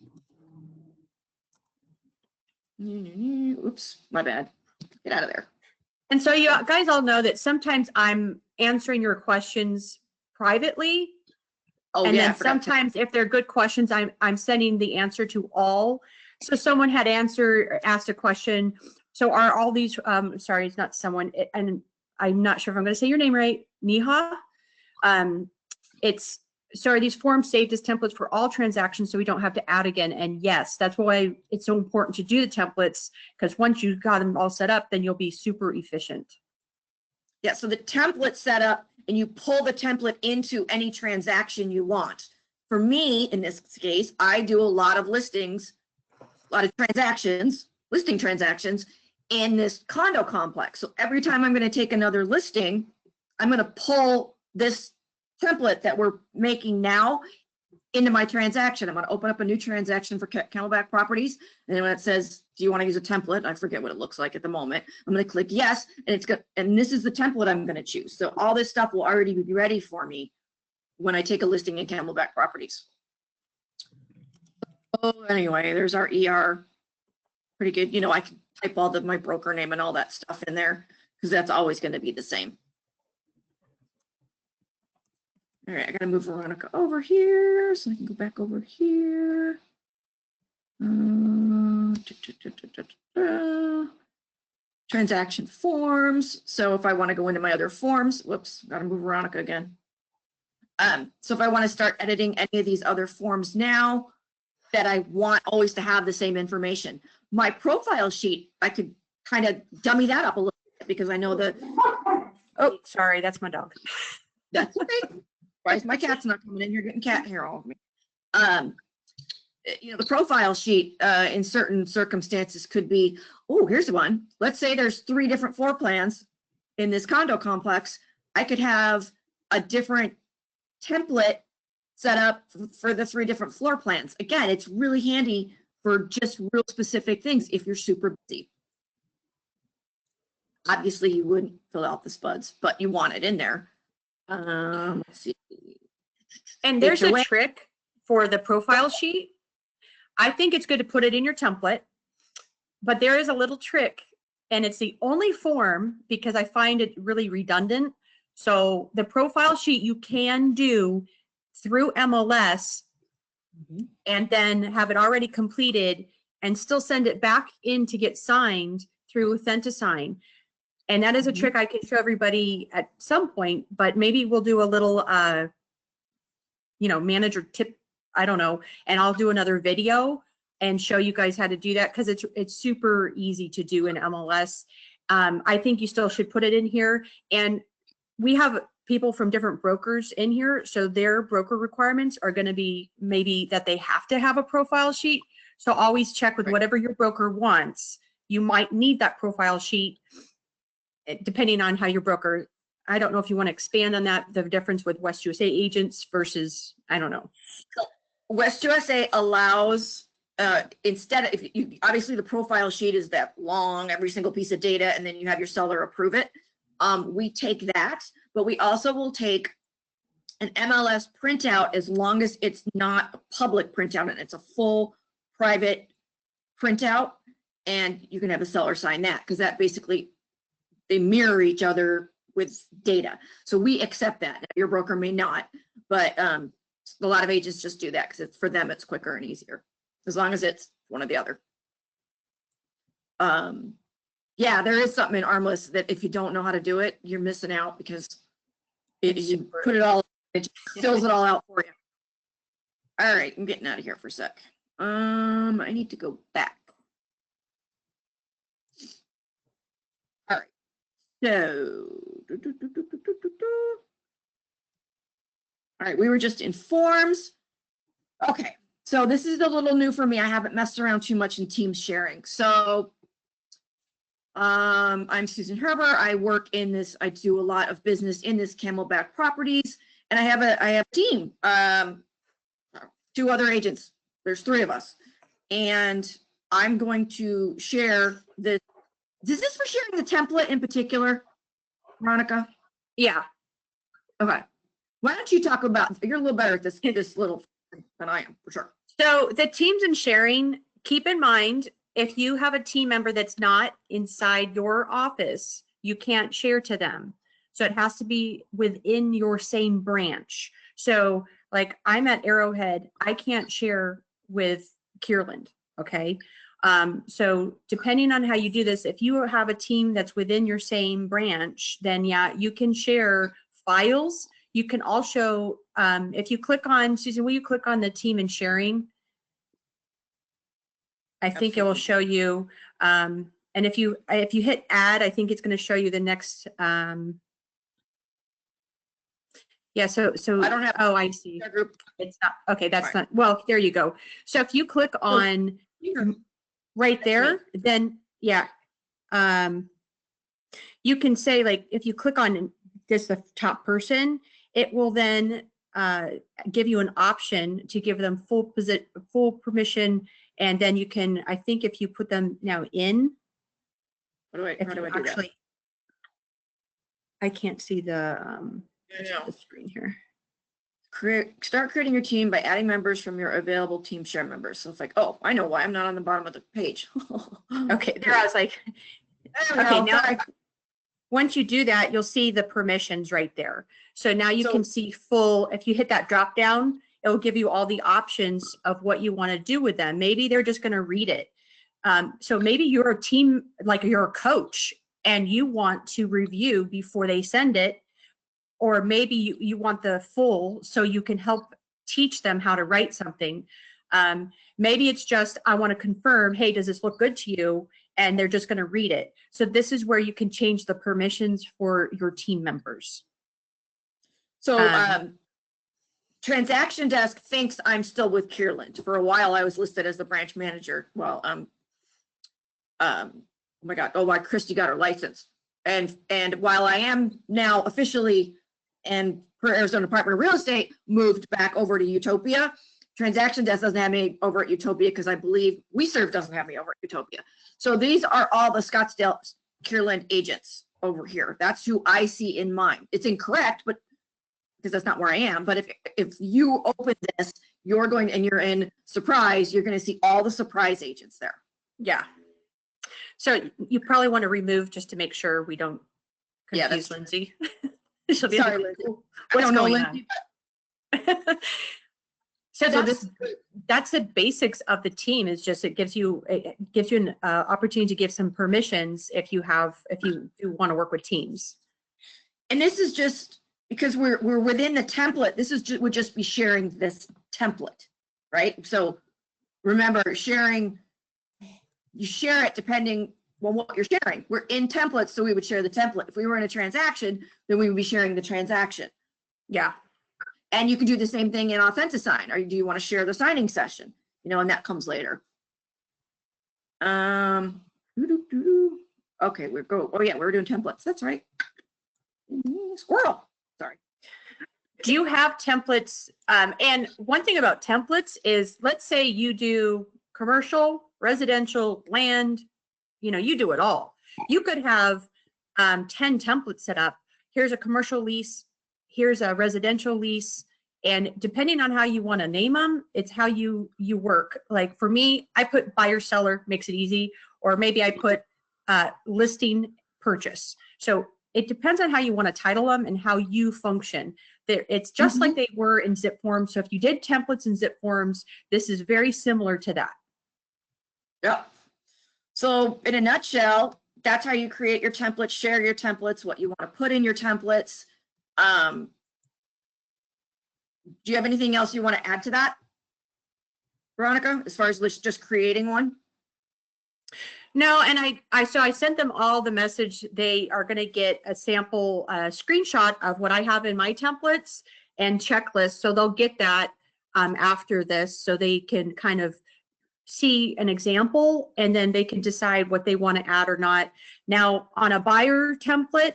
Oops, my bad. Get out of there. And so you guys all know that sometimes I'm answering your questions privately. Oh, and yeah, then sometimes if they're good questions, I'm sending the answer to all. So someone had asked a question. So are all these, sorry, it's not someone, and I'm not sure if I'm going to say your name right, Neha. So are these forms saved as templates for all transactions so we don't have to add again? And yes, that's why it's so important to do the templates, because once you've got them all set up, then you'll be super efficient. Yeah, so the template set up, and you pull the template into any transaction you want. For me, in this case, I do a lot of listings, a lot of transactions, listing transactions in this condo complex. So every time I'm going to take another listing, I'm going to pull this template that we're making now into my transaction. I'm going to open up a new transaction for Camelback Properties. And then when it says, do you want to use a template? I forget what it looks like at the moment. I'm going to click yes. And it's good. And this is the template I'm going to choose. So all this stuff will already be ready for me when I take a listing in Camelback Properties. Oh, anyway, there's our ER. Pretty good. You know, I can type all my broker name and all that stuff in there because that's always going to be the same. All right, I gotta move Veronica over here so I can go back over here. Transaction forms. So if I want to go into my other forms, whoops, gotta move Veronica again. So if I want to start editing any of these other forms now that I want always to have the same information, my profile sheet, I could kind of dummy that up a little bit because I know that. Oh, sorry, that's my dog. That's okay. Why is my cat's not coming in here getting cat hair all over me? You know, the profile sheet in certain circumstances could be, oh, here's one. Let's say there's 3 different floor plans in this condo complex. I could have a different template set up for the 3 different floor plans. Again, it's really handy for just real specific things if you're super busy. Obviously, you wouldn't fill out the SPUDs, but you want it in there. Let's see. And there's a trick for the profile sheet. I think it's good to put it in your template, but there is a little trick, and it's the only form because I find it really redundant. So the profile sheet you can do through MLS and then have it already completed and still send it back in to get signed through Authentisign. And that is a trick I can show everybody at some point, but maybe we'll do a little, manager tip, I don't know, and I'll do another video and show you guys how to do that, because it's super easy to do in MLS. I think you still should put it in here. And we have people from different brokers in here, so their broker requirements are going to be maybe that they have to have a profile sheet. So always check with whatever your broker wants. You might need that profile sheet depending on how your broker, I don't know if you want to expand on that, the difference with West USA agents versus, I don't know. West USA allows, instead of, if you, obviously the profile sheet is that long, every single piece of data, and then you have your seller approve it. We take that, but we also will take an MLS printout as long as it's not a public printout and it's a full private printout, and you can have a seller sign that, because that basically, they mirror each other with data. So we accept that. Your broker may not, but a lot of agents just do that because it's, for them, it's quicker and easier, as long as it's one or the other. Yeah, there is something in Armless that if you don't know how to do it, you're missing out, because you put it all, it just fills it all out for you. All right, I'm getting out of here for a sec. I need to go back. All right. So, all right, we were just in forms. Okay, so this is a little new for me. I haven't messed around too much in team sharing. So, I'm Susan Herber. I work in this, I do a lot of business in this Camelback Properties, and I have a team, 2 other agents. There's 3 of us, and I'm going to share this. Is this for sharing the template in particular, Veronica? Yeah. Okay. Why don't you talk about, you're a little better at this little than I am, for sure. So the teams and sharing, keep in mind, if you have a team member that's not inside your office, you can't share to them. So it has to be within your same branch. So like I'm at Arrowhead, I can't share with Kierland, okay? So depending on how you do this, if you have a team that's within your same branch, then yeah, you can share files. You can also, if you click on, Susan, will you click on the team and sharing? I think it will show you, and if you hit add, I think it's going to show you the next, yeah, so I don't have, oh, I see. Group. It's not, okay, that's not, well, there you go. So if you click on right there, then yeah, you can say, like, if you click on this, the top person, it will then give you an option to give them full permission, and then you can, I think if you put them now in, how do I do that? I can't see the screen here. Start creating your team by adding members from your available team share members. So it's like, oh, I know why I'm not on the bottom of the page. Okay, there I was like, okay, now once you do that, you'll see the permissions right there. So now you can see full, if you hit that drop down, it will give you all the options of what you want to do with them. Maybe they're just going to read it. So maybe you're a team, like you're a coach, and you want to review before they send it. Or maybe you want the full, so you can help teach them how to write something. Maybe it's just, I want to confirm, hey, does this look good to you? And they're just going to read it. So this is where you can change the permissions for your team members. So transaction desk thinks I'm still with Kierland. For a while, I was listed as the branch manager. Well, oh my God, oh, why Christy got her license. And while I am now officially, and per Arizona Department of Real Estate, moved back over to Utopia, transaction desk doesn't have me over at Utopia, because I believe WeServe doesn't have me over at Utopia. So these are all the Scottsdale Kierland agents over here. That's who I see in mine. It's incorrect, but because that's not where I am. But if you open this, you're going, and you're in Surprise, you're going to see all the Surprise agents there. Yeah. So you probably want to remove, just to make sure we don't confuse Lindsay. Sorry, Lindsay. I don't know Lindsay. So So that's the basics of the team. Is just it gives you an opportunity to give some permissions if you do want to work with teams. And this is just because we're within the template. This is just, would just be sharing this template, right? So remember, you share it depending on what you're sharing. We're in templates, so we would share the template. If we were in a transaction, then we would be sharing the transaction. Yeah. And you can do the same thing in AuthentiSign, or do you want to share the signing session? You know, and that comes later. Okay, we're go. Oh yeah, we're doing templates. That's right. Squirrel. Sorry. Do you have templates? And one thing about templates is, let's say you do commercial, residential, land, you know, you do it all. You could have 10 templates set up. Here's a commercial lease, here's a residential lease, and depending on how you want to name them, it's how you work. Like for me, I put buyer seller, makes it easy, or maybe I put listing purchase. So it depends on how you want to title them and how you function. It's just like they were in zip forms. So if you did templates and zip forms, this is very similar to that. Yep. So in a nutshell, that's how you create your templates, share your templates, what you want to put in your templates. Do you have anything else you want to add to that, Veronica, as far as just creating one? No, and I sent them all the message. They are going to get a sample screenshot of what I have in my templates and checklists. So they'll get that after this, so they can kind of see an example, and then they can decide what they want to add or not. Now, on a buyer template,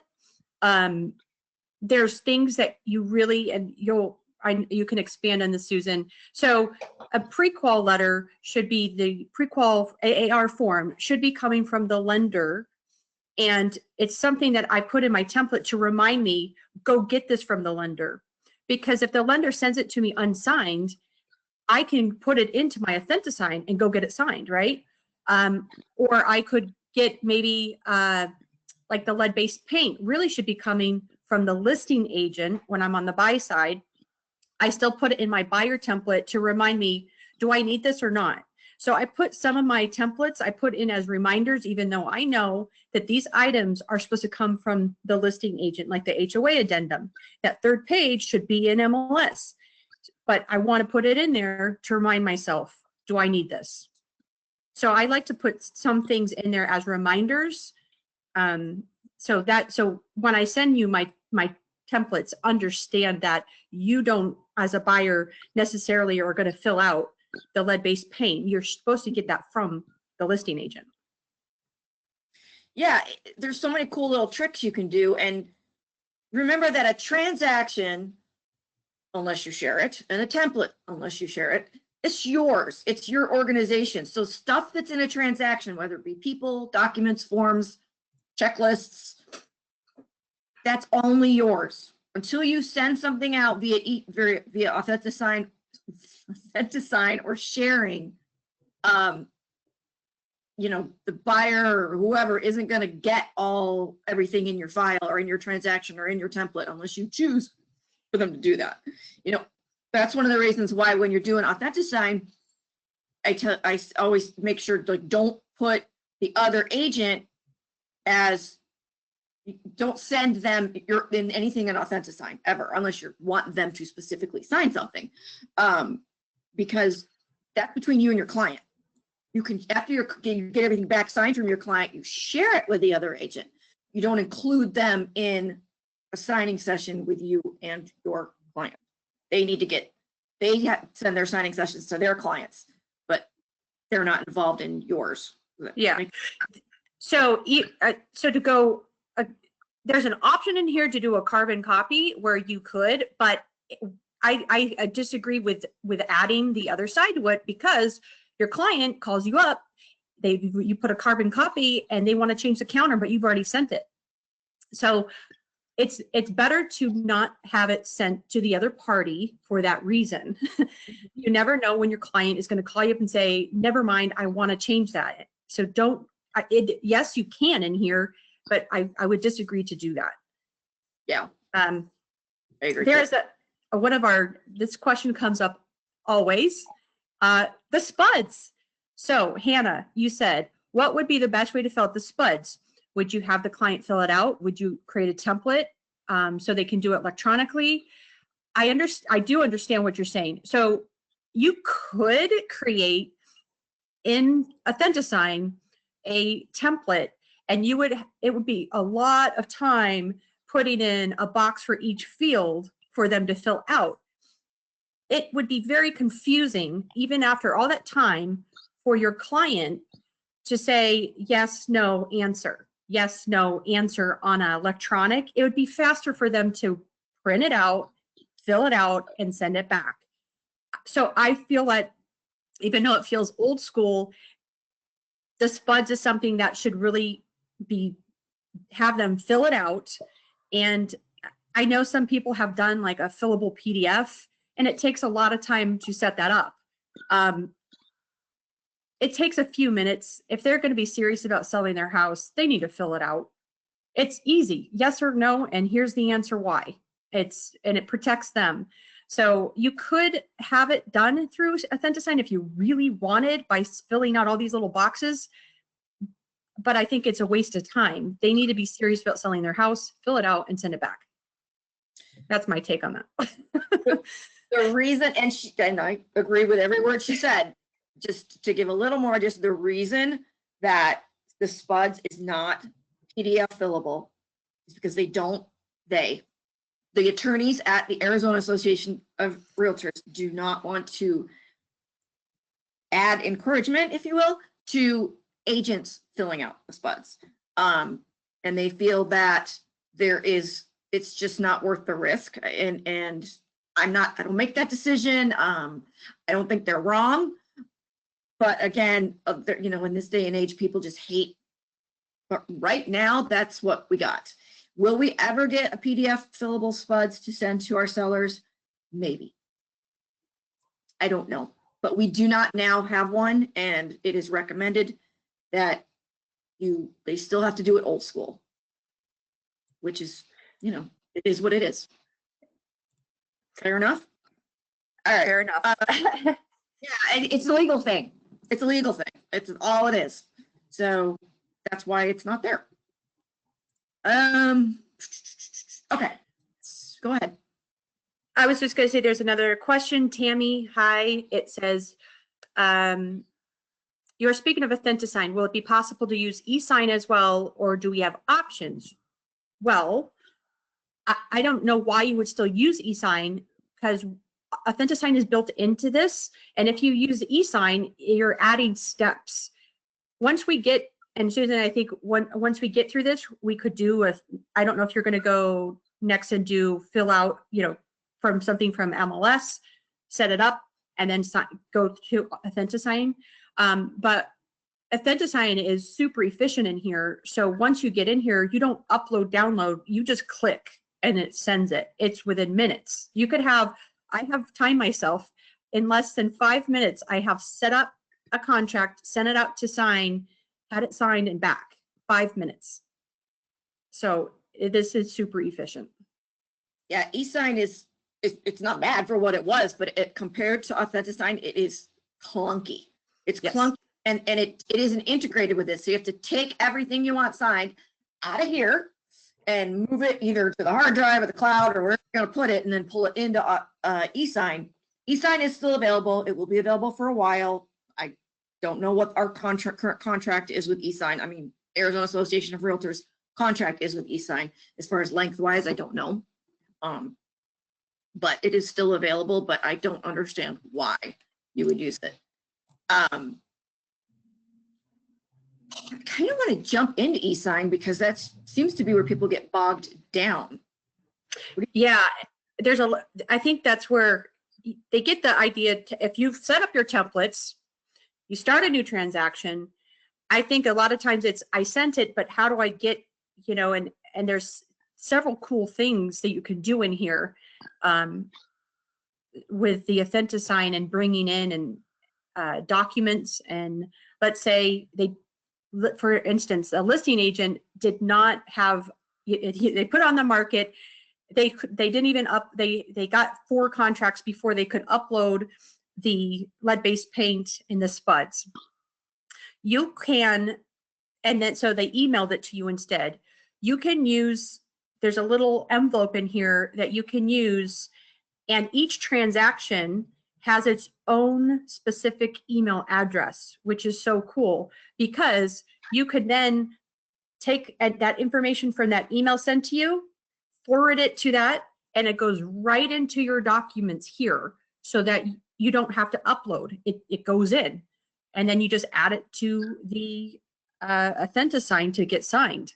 there's things that you really, and you can expand on this, Susan. So a pre-qual letter should be, the pre-qual AAR form should be coming from the lender. And it's something that I put in my template to remind me, go get this from the lender. Because if the lender sends it to me unsigned, I can put it into my AuthentiSign and go get it signed, right? Or I could get maybe like the lead-based paint really should be coming from the listing agent when I'm on the buy side. I still put it in my buyer template to remind me, do I need this or not? So I put some of my templates, I put in as reminders, even though I know that these items are supposed to come from the listing agent, like the HOA addendum. That third page should be in MLS, but I want to put it in there to remind myself, do I need this? So I like to put some things in there as reminders. So when I send you my templates, understand that you don't, as a buyer, necessarily are going to fill out the lead-based paint. You're supposed to get that from the listing agent. Yeah, there's so many cool little tricks you can do. And remember that a transaction, unless you share it, and a template, unless you share it, it's yours. It's your organization. So stuff that's in a transaction, whether it be people, documents, forms, checklists, that's only yours until you send something out via AuthentiSign or sharing. You know, the buyer or whoever isn't going to get everything in your file or in your transaction or in your template unless you choose for them to do that. You know, that's one of the reasons why when you're doing AuthentiSign, I always make sure, like, don't put the other agent as, don't send them in anything in AuthentiSign ever, unless you want them to specifically sign something, because that's between you and your client. You can, after you get everything back signed from your client, you share it with the other agent. You don't include them in a signing session with you and your client. They need to send their signing sessions to their clients, but they're not involved in yours. Yeah. So to go, there's an option in here to do a carbon copy where you could, but I disagree with adding the other side to it, because your client calls you up, you put a carbon copy and they want to change the counter, but you've already sent it. So it's better to not have it sent to the other party for that reason. You never know when your client is going to call you up and say, never mind, I want to change that. So yes, you can in here, but I would disagree to do that. Yeah. I agree. There's this question comes up always, the SPUDs. So Hannah, you said, what would be the best way to fill out the SPUDs? Would you have the client fill it out? Would you create a template so they can do it electronically? I do understand what you're saying. So you could create in Authentisign a template, and it would be a lot of time putting in a box for each field for them to fill out. It would be very confusing, even after all that time, for your client to say yes, no, answer, yes, no, answer on an electronic. It would be faster for them to print it out, fill it out, and send it back. So I feel that even though it feels old school, the SPUDs is something that should really have them fill it out. And I know some people have done like a fillable PDF, and it takes a lot of time to set that up. It takes a few minutes. If they're going to be serious about selling their house, they need to fill it out. It's easy, yes or no, and here's the answer why. And it protects them. So you could have it done through Authentisign if you really wanted, by filling out all these little boxes, but I think it's a waste of time. They need to be serious about selling their house, fill it out, and send it back. That's my take on that. The reason, and I agree with every word she said, just to give a little more, just the reason that the SPUDs is not PDF fillable is because the attorneys at the Arizona Association of Realtors do not want to add encouragement, if you will, to agents filling out the SPUDs. And they feel that it's just not worth the risk. And I don't make that decision. I don't think they're wrong. But again, in this day and age, people just hate. But right now, that's what we got. Will we ever get a PDF fillable SPUDs to send to our sellers? Maybe. I don't know. But we do not now have one, and it is recommended that they still have to do it old school, which is, it is what it is. Fair enough? All right. Fair enough. Yeah, it's a legal thing. It's a legal thing. It's all it is. So that's why it's not there. Okay, go ahead. I was just going to say there's another question. Tammy, hi. It says, you're speaking of Authentisign. Will it be possible to use e-sign as well, or do we have options? Well, I don't know why you would still use e-sign, because Authentisign is built into this. And if you use e-sign, you're adding steps. Once we get, and Susan, I think once we get through this, we could do I don't know if you're going to go next and fill out, from something from MLS, set it up, and then go to Authentisign. But Authentisign is super efficient in here. So once you get in here, you don't upload, download, you just click and it sends it. It's within minutes. I have timed myself in less than 5 minutes. I have set up a contract, sent it out to sign, had it signed and back, 5 minutes. So this is super efficient. Yeah, e-sign it's not bad for what it was, but compared to Authentisign, it is clunky. It's clunky, and it isn't integrated with this. So you have to take everything you want signed out of here and move it either to the hard drive or the cloud or wherever you're going to put it, and then pull it into e-sign. E-sign is still available. It will be available for a while. I don't know what our current contract is with e-sign. I mean, Arizona Association of Realtors contract is with e-sign. As far as lengthwise, I don't know. But it is still available, but I don't understand why you would use it. I kind of want to jump into e-sign because that seems to be where people get bogged down. Yeah, I think that's where they get the idea. If you've set up your templates, you start a new transaction. I think a lot of times I sent it, but how do I get, and there's several cool things that you can do in here with the Authentisign and bringing in and documents. And let's say for instance, a listing agent did not have, they put on the market, they didn't even they got 4 contracts before they could upload the lead-based paint in the SPUDs. You can, and then so they emailed it to you instead. You can use, there's a little envelope in here that you can use, and each transaction has its own specific email address, which is so cool because you could then take that information from that email sent to you, forward it to that, and it goes right into your documents here so that you don't have to upload. It goes in, and then you just add it to the Authentisign to get signed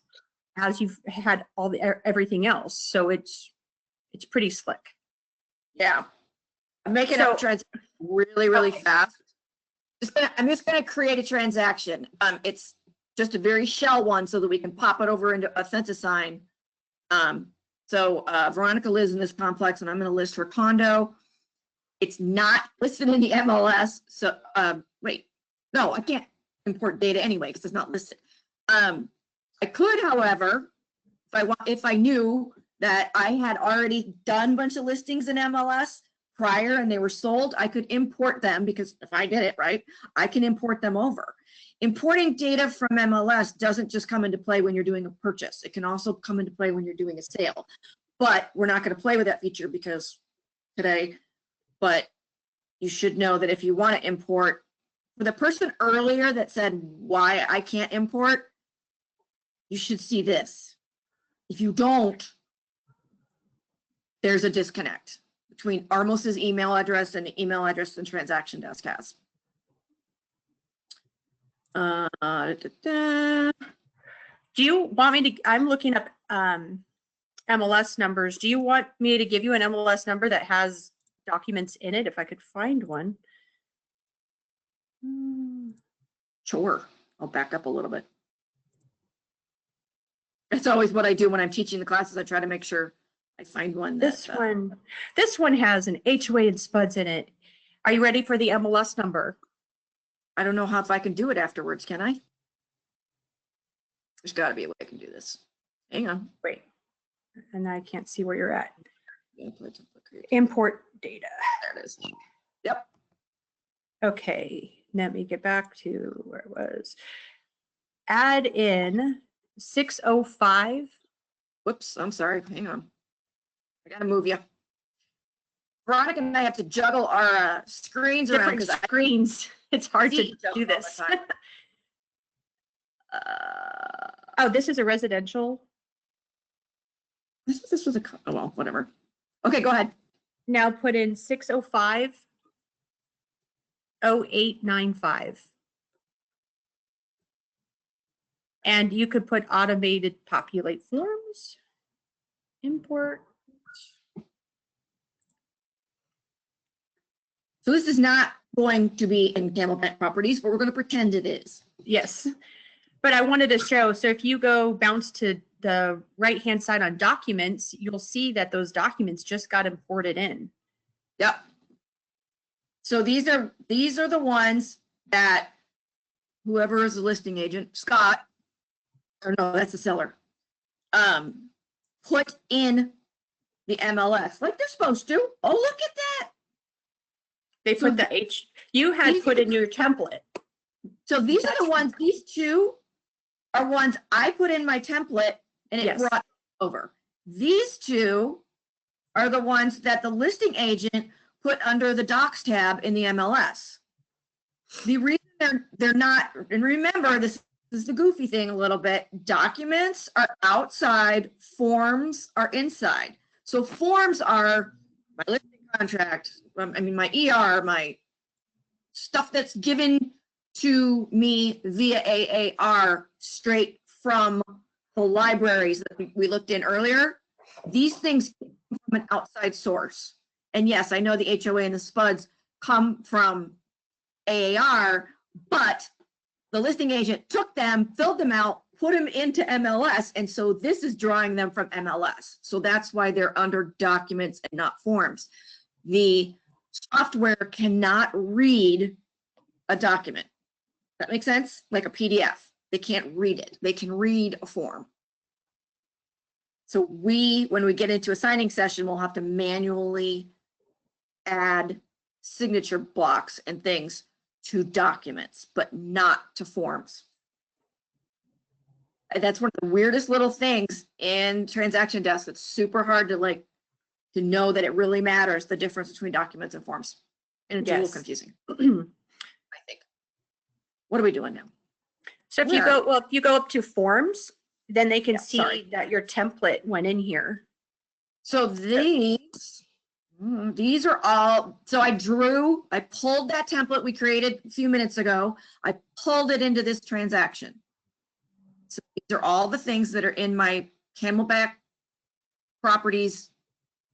as you've had all the everything else. So it's pretty slick. Yeah. I'm making up a transaction really, really fast. I'm just gonna create a transaction. It's just a very shell one so that we can pop it over into Authentisign. So Veronica lives in this complex and I'm gonna list her condo. It's not listed in the MLS. So wait, no, I can't import data anyway because it's not listed. I could, however, if I knew that I had already done a bunch of listings in MLS prior and they were sold, I could import them because if I did it right, I can import them over. Importing data from MLS doesn't just come into play when you're doing a purchase. It can also come into play when you're doing a sale. But we're not going to play with that feature because today, but you should know that if you want to import, for the person earlier that said why I can't import, you should see this. If you don't, there's a disconnect between Armos's email address and the email address the transaction desk has. Do you want me to, I'm looking up MLS numbers. Do you want me to give you an MLS number that has documents in it if I could find one? Sure, I'll back up a little bit. It's always what I do when I'm teaching the classes. I try to make sure I find one. This one has an HOA and SPUDs in it. Are you ready for the MLS number? I don't know how if I can do it afterwards, can I? There's got to be a way I can do this. Hang on. Wait, and I can't see where you're at. Import data. There it is. Yep. Okay, let me get back to where it was. Add in 605. Whoops, I'm sorry. Hang on. I gotta move you. Veronica and I have to juggle our screens around because screens. It's hard to do this. Oh, this is a residential. This was a, oh, well, whatever. Okay, go ahead. Now put in 605 0895. And you could put automated populate forms, import. So this is not going to be in Camelback Properties, but we're going to pretend it is. Yes. But I wanted to show, so if you go bounce to the right-hand side on documents, you'll see that those documents just got imported in. Yep. So these are the ones that whoever is the listing agent, Scott, or no, that's the seller, put in the MLS like they're supposed to. Oh, look at that. They put the H, you had put in your template. So these are the ones, these two are ones I put in my template and it brought over. These two are the ones that the listing agent put under the docs tab in the MLS. The reason they're not, and remember, this is the goofy thing a little bit, documents are outside, forms are inside. So forms are my listing contract, I mean, my ER, my stuff that's given to me via AAR straight from the libraries that we looked in earlier. These things come from an outside source. And yes, I know the HOA and the SPUDs come from AAR, but the listing agent took them, filled them out, put them into MLS. And so this is drawing them from MLS. So that's why they're under documents and not forms. The software cannot read a document. That makes sense? Like a PDF. They can't read it. They can read a form. So when we get into a signing session, we'll have to manually add signature blocks and things to documents, but not to forms. And that's one of the weirdest little things in transaction desk. It's super hard to know that it really matters, the difference between documents and forms. And it's a little Yes. confusing, I think. What are we doing now? So if you go up to forms, then they can Yeah, see sorry. that your template went in here. So these are all, so I pulled that template we created a few minutes ago. I pulled it into this transaction. So these are all the things that are in my Camelback Properties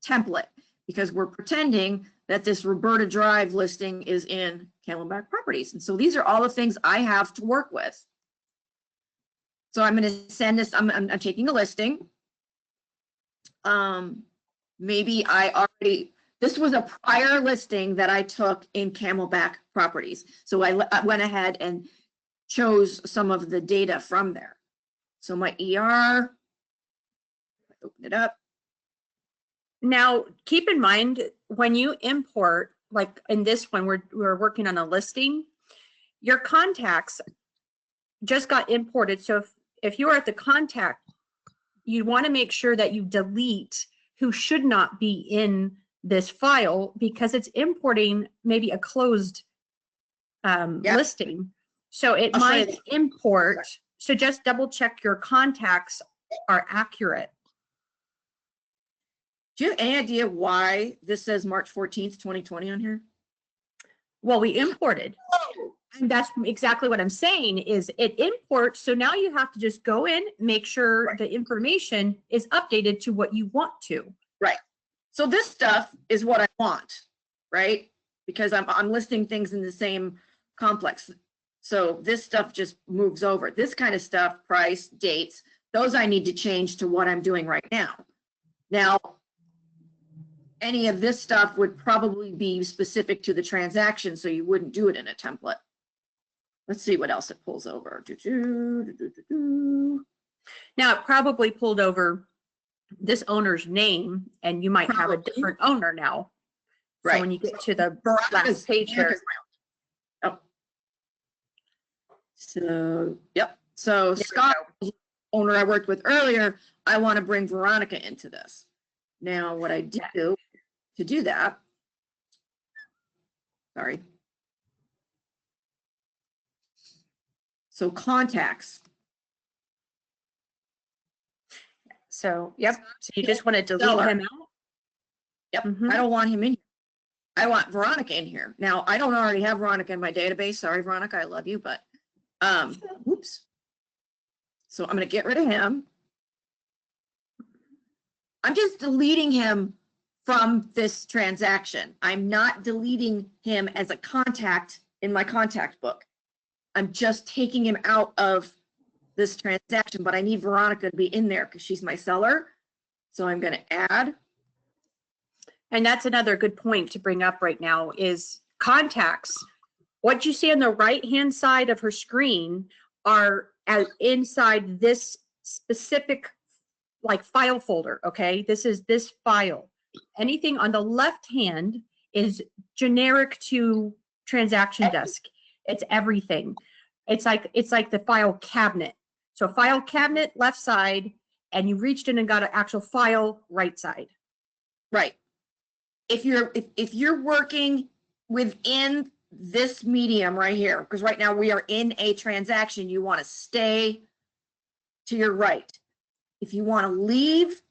template, because we're pretending that this Roberta Drive listing is in Camelback Properties. And so these are all the things I have to work with. So I'm going to send this, I'm taking a listing. Maybe this was a prior listing that I took in Camelback Properties. So I went ahead and chose some of the data from there. So my ER, open it up. Now, keep in mind, when you import, like in this one, we're working on a listing, your contacts just got imported. So if you are at the contact, you want to make sure that you delete who should not be in this file, because it's importing maybe a closed listing. So it might import. So just double check your contacts are accurate. Do you have any idea why this says March 14th, 2020 on here? Well, we imported. And that's exactly what I'm saying is it imports. So now you have to just go in, make sure the information is updated to what you want to. Right. So this stuff is what I want, right? Because I'm listing things in the same complex. So this stuff just moves over. This kind of stuff, price, dates, those I need to change to what I'm doing right now. Now, any of this stuff would probably be specific to the transaction, so you wouldn't do it in a template. Let's see what else it pulls over. Now it probably pulled over this owner's name, and you might have a different owner now. Right. So when you get to the last page here. Oh. So, yep. So Scott, owner I worked with earlier, I want to bring Veronica into this. Now, what I do to do that, sorry. So contacts. So, yep. So you just want to delete him out? Yep. I don't want him in here. I want Veronica in here. Now, I don't already have Veronica in my database. Sorry, Veronica, I love you, but whoops. So I'm going to get rid of him. I'm just deleting him from this transaction. I'm not deleting him as a contact in my contact book. I'm just taking him out of this transaction, but I need Veronica to be in there because she's my seller. So I'm going to add. And that's another good point to bring up right now is contacts. What you see on the right-hand side of her screen are inside this specific like file folder, okay? This is this file. Anything on the left hand is generic to transaction desk. It's everything. It's like the file cabinet. So file cabinet left side, and you reached in and got an actual file right side. Right. If you're working within this medium right here, because right now we are in a transaction, you want to stay to your right. If you want to leave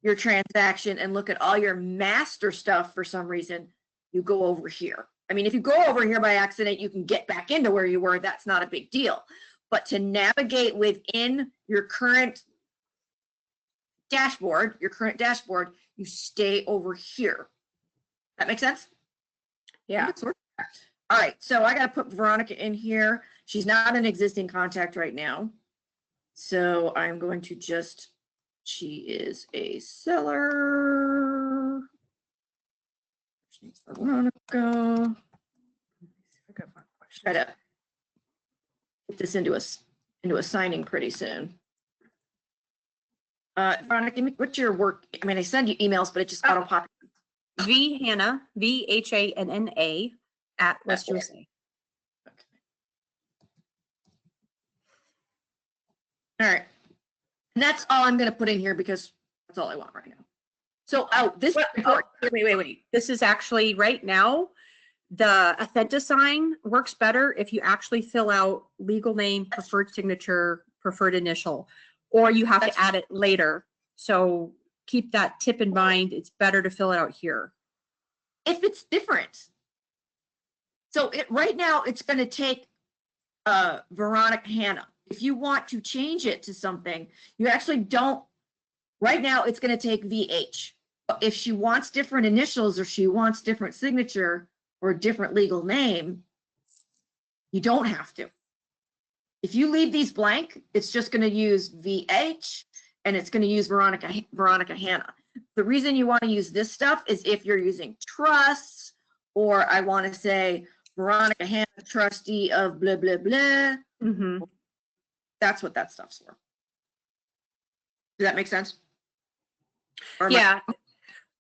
your transaction and look at all your master stuff for some reason, you go over here. I mean, if you go over here by accident, you can get back into where you were. That's not a big deal. But to navigate within your current dashboard, you stay over here. That makes sense? Yeah. All right, so I got to put Veronica in here. She's not an existing contact right now. So I'm going to just, she is a seller. She's Veronica. Try to get this into a signing pretty soon. Veronica, what's your work? I mean, I send you emails, but it just auto pop. V Hanna, VHANNA at West USA. All right. And that's all I'm going to put in here because that's all I want right now. So, this report, Wait. This is actually right now, the AuthentiSign works better if you actually fill out legal name, preferred signature, preferred initial, or you have to add it later. So keep that tip in mind. It's better to fill it out here. if it's different. So right now it's going to take Veronica Hanna. If you want to change it to something, you actually don't. Right now it's going to take VH. But if she wants different initials or she wants different signature or a different legal name, you don't have to. If you leave these blank, it's just going to use VH and it's going to use Veronica Hanna. The reason you want to use this stuff is if you're using trusts, or I want to say Veronica Hanna, trustee of blah, blah, blah. Mm-hmm. That's what that stuff's for. Does that make sense? Yeah.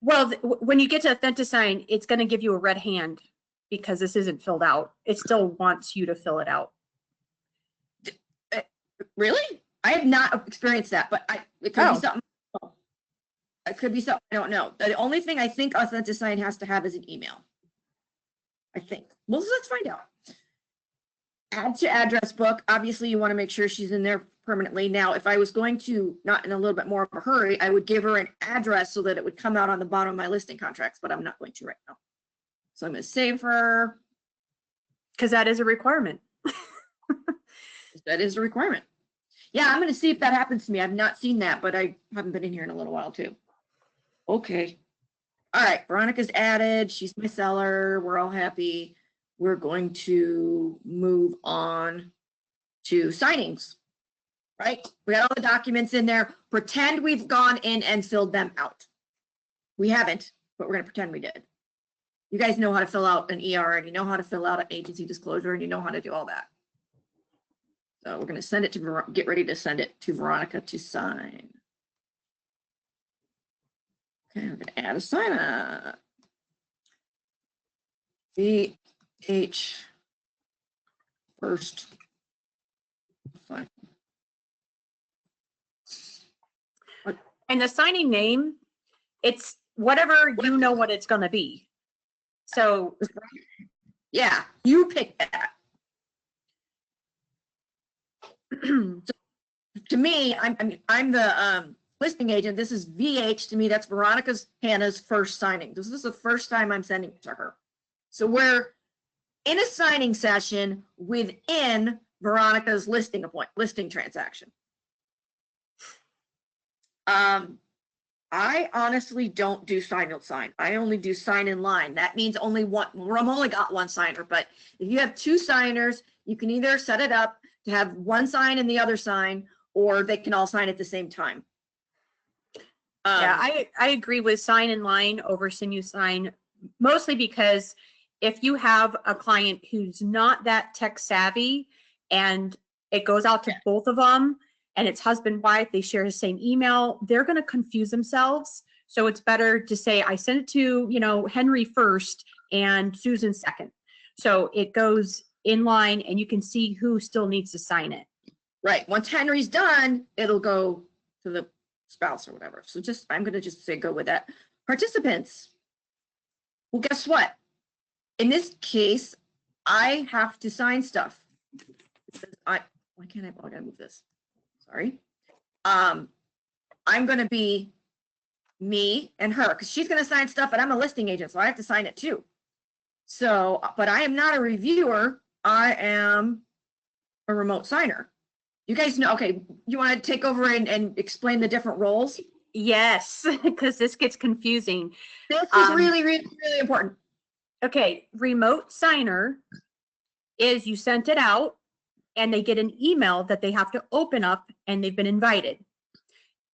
Well, when you get to AuthentiSign, it's going to give you a red hand because this isn't filled out. It still wants you to fill it out. Really? I have not experienced that, but it could be something. It could be something I don't know. The only thing I think AuthentiSign has to have is an email. I think. Well, let's find out. Add to address book. Obviously, you want to make sure she's in there permanently. Now, if I was going to, not in a little bit more of a hurry, I would give her an address so that it would come out on the bottom of my listing contracts, but I'm not going to right now. So I'm going to save her. Because that is a requirement. That is a requirement. Yeah, I'm going to see if that happens to me. I've not seen that, but I haven't been in here in a little while too. Okay. All right. Veronica's added. She's my seller. We're all happy. We're going to move on to signings, right? We got all the documents in there. Pretend we've gone in and filled them out. We haven't, but we're going to pretend we did. You guys know how to fill out an ER, and you know how to fill out an agency disclosure, and you know how to do all that. So we're going to send it to, get ready to send it to Veronica to sign. Okay, I'm going to add a sign up. VH first. Fine. And the signing name, it's whatever you know what it's going to be. So yeah, you pick that. So, to me, I'm the listing agent. This is VH. To me, that's Hanna's first signing. This is the first time I'm sending it to her. So we're in a signing session within Veronica's listing transaction. I honestly don't do sign and sign. I only do sign in line. That means only one. I've only got one signer, but if you have two signers, you can either set it up to have one sign and the other sign, or they can all sign at the same time. Yeah, I agree with sign in line over sinew sign, mostly because if you have a client who's not that tech savvy and it goes out to both of them and it's husband, wife, they share the same email, they're going to confuse themselves. So it's better to say, I sent it to, Henry first and Susan second. So it goes in line and you can see who still needs to sign it. Right. Once Henry's done, it'll go to the spouse or whatever. So I'm going to just say go with that. Participants. Well, guess what? In this case, I have to sign stuff. Why can't I? I gotta move this. Sorry. I'm going to be me and her because she's going to sign stuff, and I'm a listing agent, so I have to sign it too. So, but I am not a reviewer. I am a remote signer. You guys know, okay, you want to take over and explain the different roles? Yes, because this gets confusing. This is really, really, really important. Okay, remote signer is you sent it out and they get an email that they have to open up and they've been invited.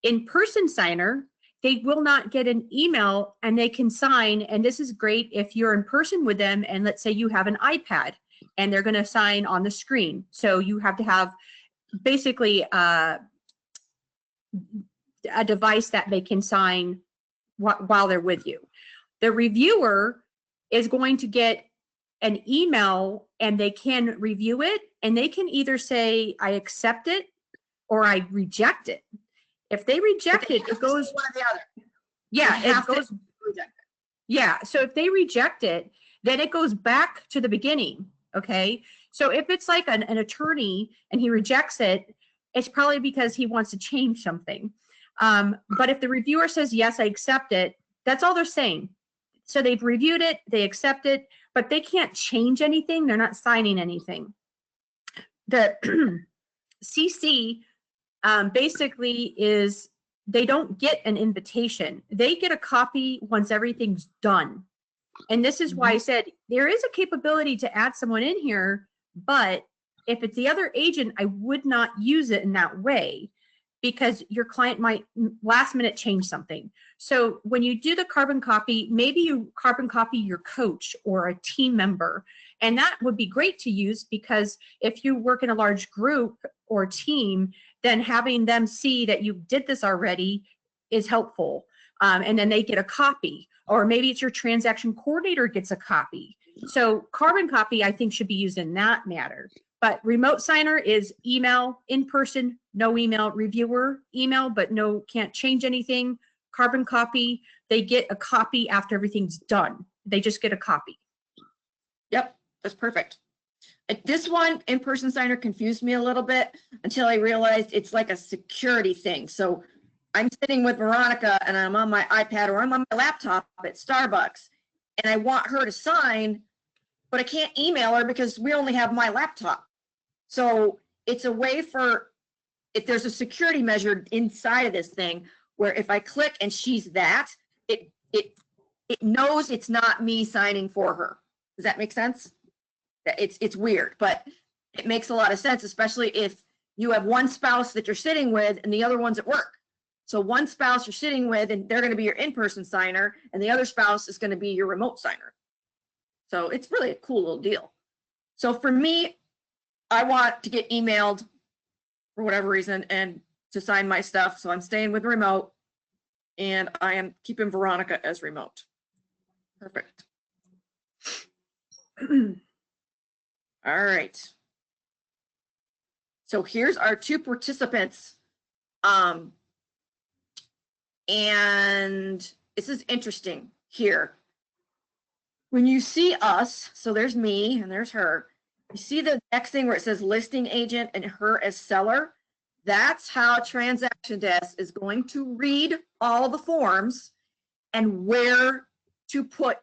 In-person signer, they will not get an email and they can sign. And this is great if you're in person with them and let's say you have an iPad and they're going to sign on the screen. So you have to have basically a device that they can sign while they're with you. The reviewer is going to get an email and they can review it, and they can either say, I accept it or I reject it. If they reject it, it goes one or the other. Yeah, They have it goes. to reject it. Yeah, so if they reject it, then it goes back to the beginning. Okay, so if it's like an attorney and he rejects it, it's probably because he wants to change something. But if the reviewer says, yes, I accept it, that's all they're saying. So they've reviewed it, they accept it, but they can't change anything. They're not signing anything. The CC basically is, they don't get an invitation. They get a copy once everything's done. And this is why I said there is a capability to add someone in here, but if it's the other agent, I would not use it in that way, because your client might last minute change something. So when you do the carbon copy, maybe you carbon copy your coach or a team member. And that would be great to use, because if you work in a large group or team, then having them see that you did this already is helpful. And then they get a copy, or maybe it's your transaction coordinator gets a copy. So carbon copy, I think, should be used in that matter. But remote signer is email, in person, no email, reviewer, email, but no, can't change anything. Carbon copy, they get a copy after everything's done. They just get a copy. Yep, that's perfect. This one, in-person signer, confused me a little bit until I realized it's like a security thing. So I'm sitting with Veronica and I'm on my iPad or I'm on my laptop at Starbucks and I want her to sign, but I can't email her because we only have my laptop. So it's a way for, if there's a security measure inside of this thing where if I click and she's that, it knows it's not me signing for her. Does that make sense? It's weird, but it makes a lot of sense, especially if you have one spouse that you're sitting with and the other one's at work. So one spouse you're sitting with and they're going to be your in-person signer, and the other spouse is going to be your remote signer. So it's really a cool little deal. So for me, I want to get emailed for whatever reason and to sign my stuff. So I'm staying with remote and I am keeping Veronica as remote. Perfect. All right. So here's our two participants. And this is interesting here. When you see us, so there's me and there's her. You see the next thing where it says listing agent and her as seller? That's how Transaction Desk is going to read all the forms and where to put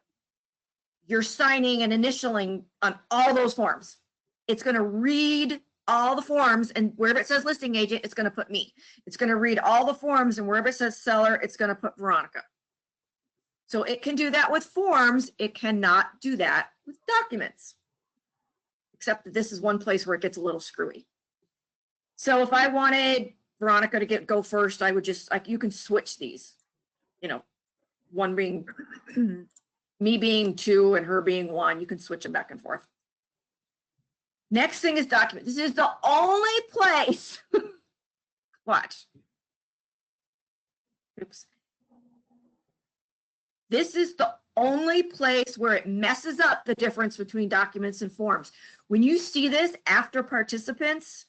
your signing and initialing on all those forms. It's going to read all the forms, and wherever it says listing agent, it's going to put me. It's going to read all the forms, and wherever it says seller, it's going to put Veronica. So it can do that with forms. It cannot do that with documents, except that this is one place where it gets a little screwy. So if I wanted Veronica to go first, I would just, you can switch these, one being me being 2 and her being 1, you can switch them back and forth. Next thing is document. This is the only place. Watch. Oops. This is the only place where it messes up the difference between documents and forms. When you see this after participants,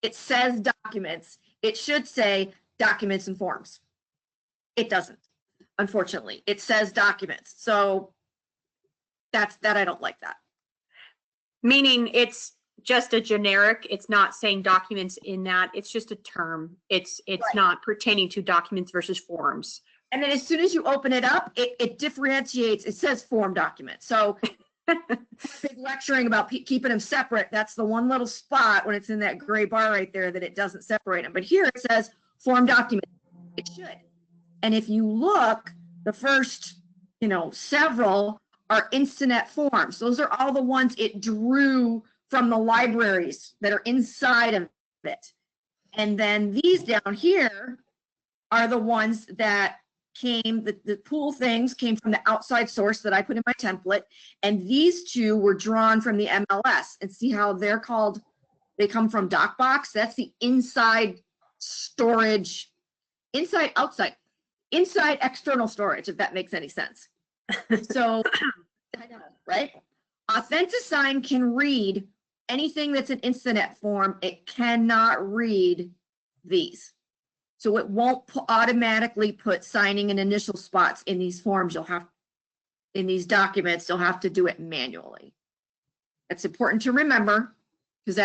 it says documents. It should say documents and forms. It doesn't, unfortunately. It says documents. So that I don't like that. Meaning it's just a generic, it's not saying documents in that, it's just a term. It's right. Not pertaining to documents versus forms. And then as soon as you open it up, it differentiates, it says form document. So big lecturing about keeping them separate, that's the one little spot when it's in that gray bar right there that it doesn't separate them. But here it says form document, it should. And if you look, the first, several are Instinet forms. Those are all the ones it drew from the libraries that are inside of it. And then these down here are the ones that came, the pool things came from the outside source that I put in my template. And these two were drawn from the MLS. And see how they're called, they come from DocBox. That's the inside storage, inside, outside. inside external storage, if that makes any sense. So, right? AuthentiSign can read anything that's an intranet form. It cannot read these. So it won't automatically put signing and initial spots in these forms. In these documents, you'll have to do it manually. That's important to remember, because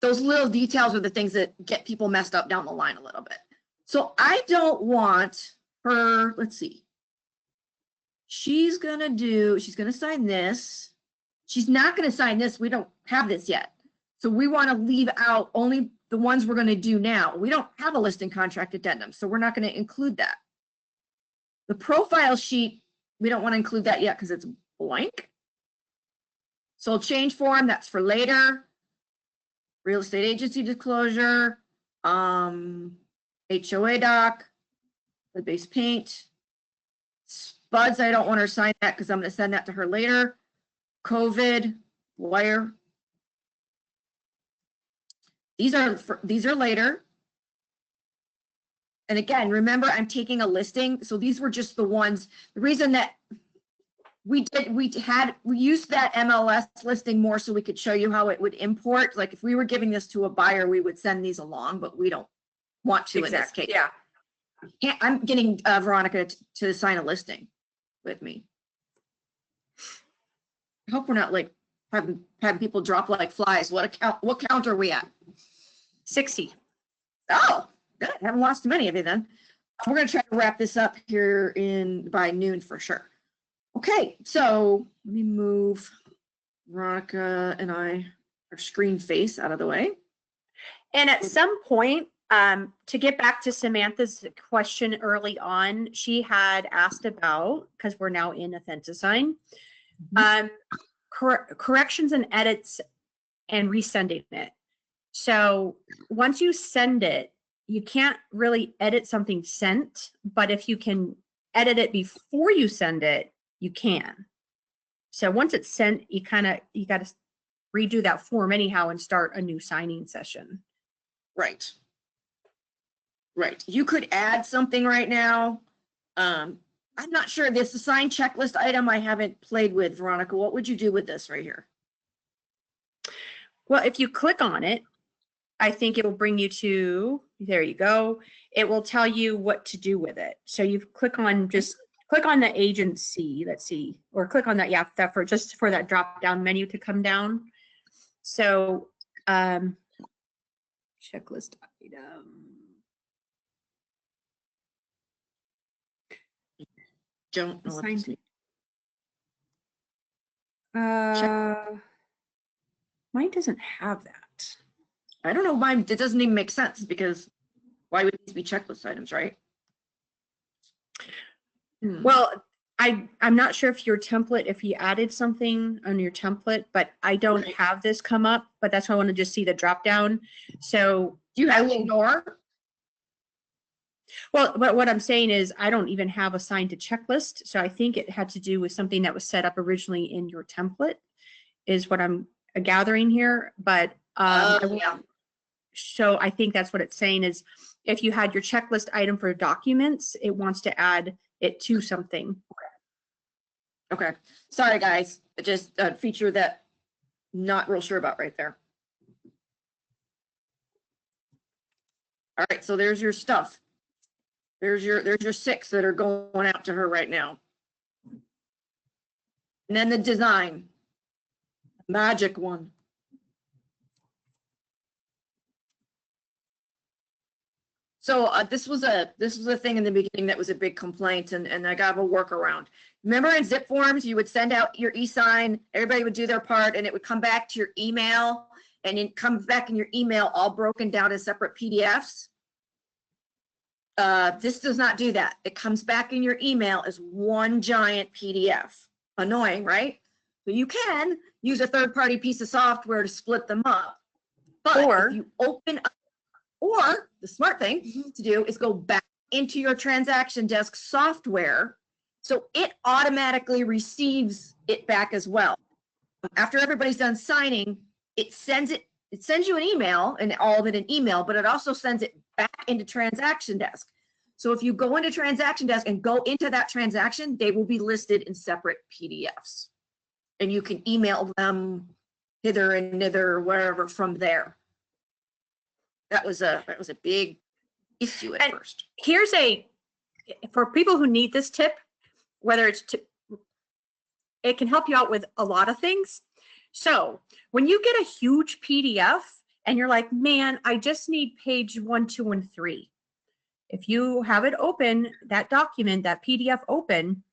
those little details are the things that get people messed up down the line a little bit. So I don't want her, let's see. She's gonna sign this. She's not gonna sign this. We don't have this yet. So we want to leave out only the ones we're gonna do now. We don't have a listing contract addendum, so we're not gonna include that. The profile sheet, we don't want to include that yet because it's blank. Sold change form, that's for later. Real estate agency disclosure, HOA doc, the base paint. SPUDs, I don't want her to sign that because I'm going to send that to her later. COVID, wire. These are later. And again, remember, I'm taking a listing. So these were just the ones, the reason that we used that MLS listing more so we could show you how it would import. Like if we were giving this to a buyer, we would send these along, but we don't want to in this case. Yeah. I'm getting Veronica to sign a listing with me. I hope we're not like having people drop like flies. What count are we at? 60. Oh, good. I haven't lost many of you then. We're going to try to wrap this up here by noon for sure. Okay, so let me move Veronica and our screen face out of the way. And at some point, to get back to Samantha's question early on, she had asked about, because we're now in AuthentiSign, corrections and edits and resending it. So once you send it, you can't really edit something sent, but if you can edit it before you send it, you can. So once it's sent, you got to redo that form anyhow and start a new signing session. Right. Right. You could add something right now. I'm not sure. This assigned checklist item I haven't played with, Veronica. What would you do with this right here? Well, if you click on it, I think it will bring you to, there you go. It will tell you what to do with it. So you click on the agency, let's see, or click on that, yeah, just for that drop down menu to come down. So checklist item. Don't know what this means. Mine doesn't have that. I don't know why it doesn't even make sense, because why would these be checklist items, right? Well, I'm not sure if your template, if you added something on your template, but I don't have this come up, but that's why I want to just see the drop down. So do you have ignore? Well, but what I'm saying is I don't even have assigned to checklist. So I think it had to do with something that was set up originally in your template is what I'm gathering here. But Yeah. So I think that's what it's saying is if you had your checklist item for documents, it wants to add it to something. Okay. Sorry, guys. Just a feature that not real sure about right there. All right. So there's your stuff. There's your 6 that are going out to her right now. And then the design. Magic one. So this was a thing in the beginning that was a big complaint, and I got a workaround. Remember in zip forms, you would send out your e-sign, everybody would do their part, and it would come back to your email, and it comes back in your email all broken down as separate PDFs. This does not do that. It comes back in your email as one giant PDF. Annoying, right? So you can use a third-party piece of software to split them up, but if you open up, or the smart thing to do is go back into your transaction desk software, so it automatically receives it back as well. After everybody's done signing, it sends you an email, and all of it in email, but it also sends it back into transaction desk. So if you go into transaction desk and go into that transaction, they will be listed in separate PDFs. And you can email them hither and thither, wherever from there. That was a big issue at first. Here's for people who need this tip, whether it's it can help you out with a lot of things. So when you get a huge PDF and you're like, man, I just need page 1, 2, and 3. If you have it open, that document, that PDF open,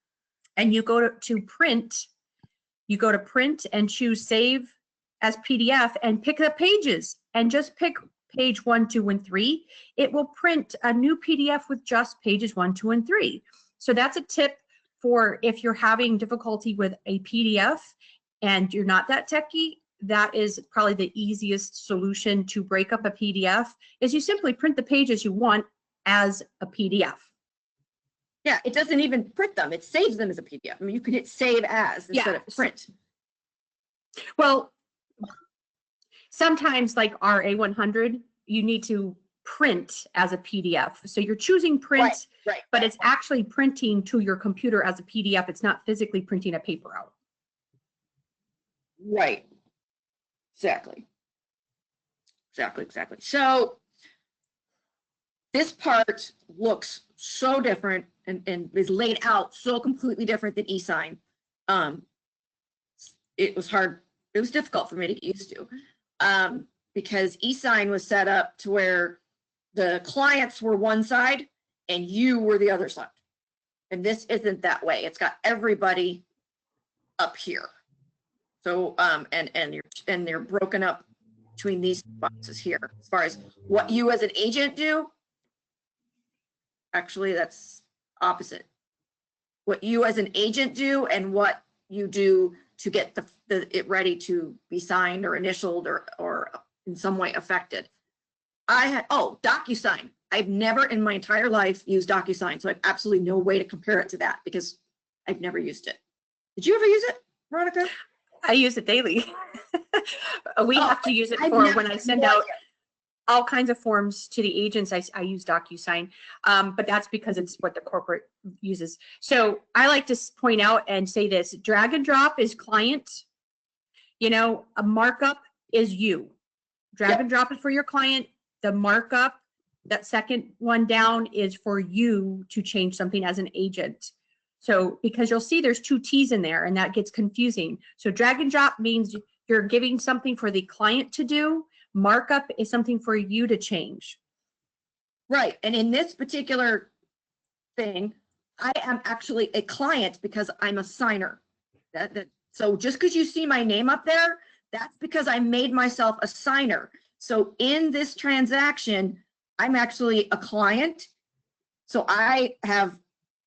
and you go to print, you go to print and choose save as PDF and pick the pages and just pick page 1, 2, and 3. It will print a new PDF with just pages 1, 2, and 3. So that's a tip for if you're having difficulty with a PDF and you're not that techie. That is probably the easiest solution to break up a PDF, is you simply print the pages you want as a PDF. Yeah, it doesn't even print them. It saves them as a PDF. I mean, you can hit save as instead of print. Well, sometimes like our A100, you need to print as a PDF. So you're choosing print, but it's actually printing to your computer as a PDF. It's not physically printing a paper out. Right. Exactly. So this part looks so different and is laid out so completely different than eSign. It was hard. It was difficult for me to get used to because eSign was set up to where the clients were one side and you were the other side. And this isn't that way. It's got everybody up here. So and they're broken up between these boxes here as far as what you as an agent do. Actually, that's opposite. What you as an agent do and what you do to get it ready to be signed or initialed or in some way affected. DocuSign. I've never in my entire life used DocuSign, so I have absolutely no way to compare it to that because I've never used it. Did you ever use it, Veronica? I use it daily. We have to use it for when I send out all kinds of forms to the agents. I use DocuSign, but that's because it's what the corporate uses. So I like to point out and say this: drag and drop is client. You know, a markup is you. Drag and drop it for your client. The markup, that second one down, is for you to change something as an agent. So because you'll see there's 2 T's in there and that gets confusing. So drag and drop means you're giving something for the client to do. Markup is something for you to change. Right. And in this particular thing, I am actually a client because I'm a signer. So just because you see my name up there, that's because I made myself a signer. So in this transaction, I'm actually a client. So I have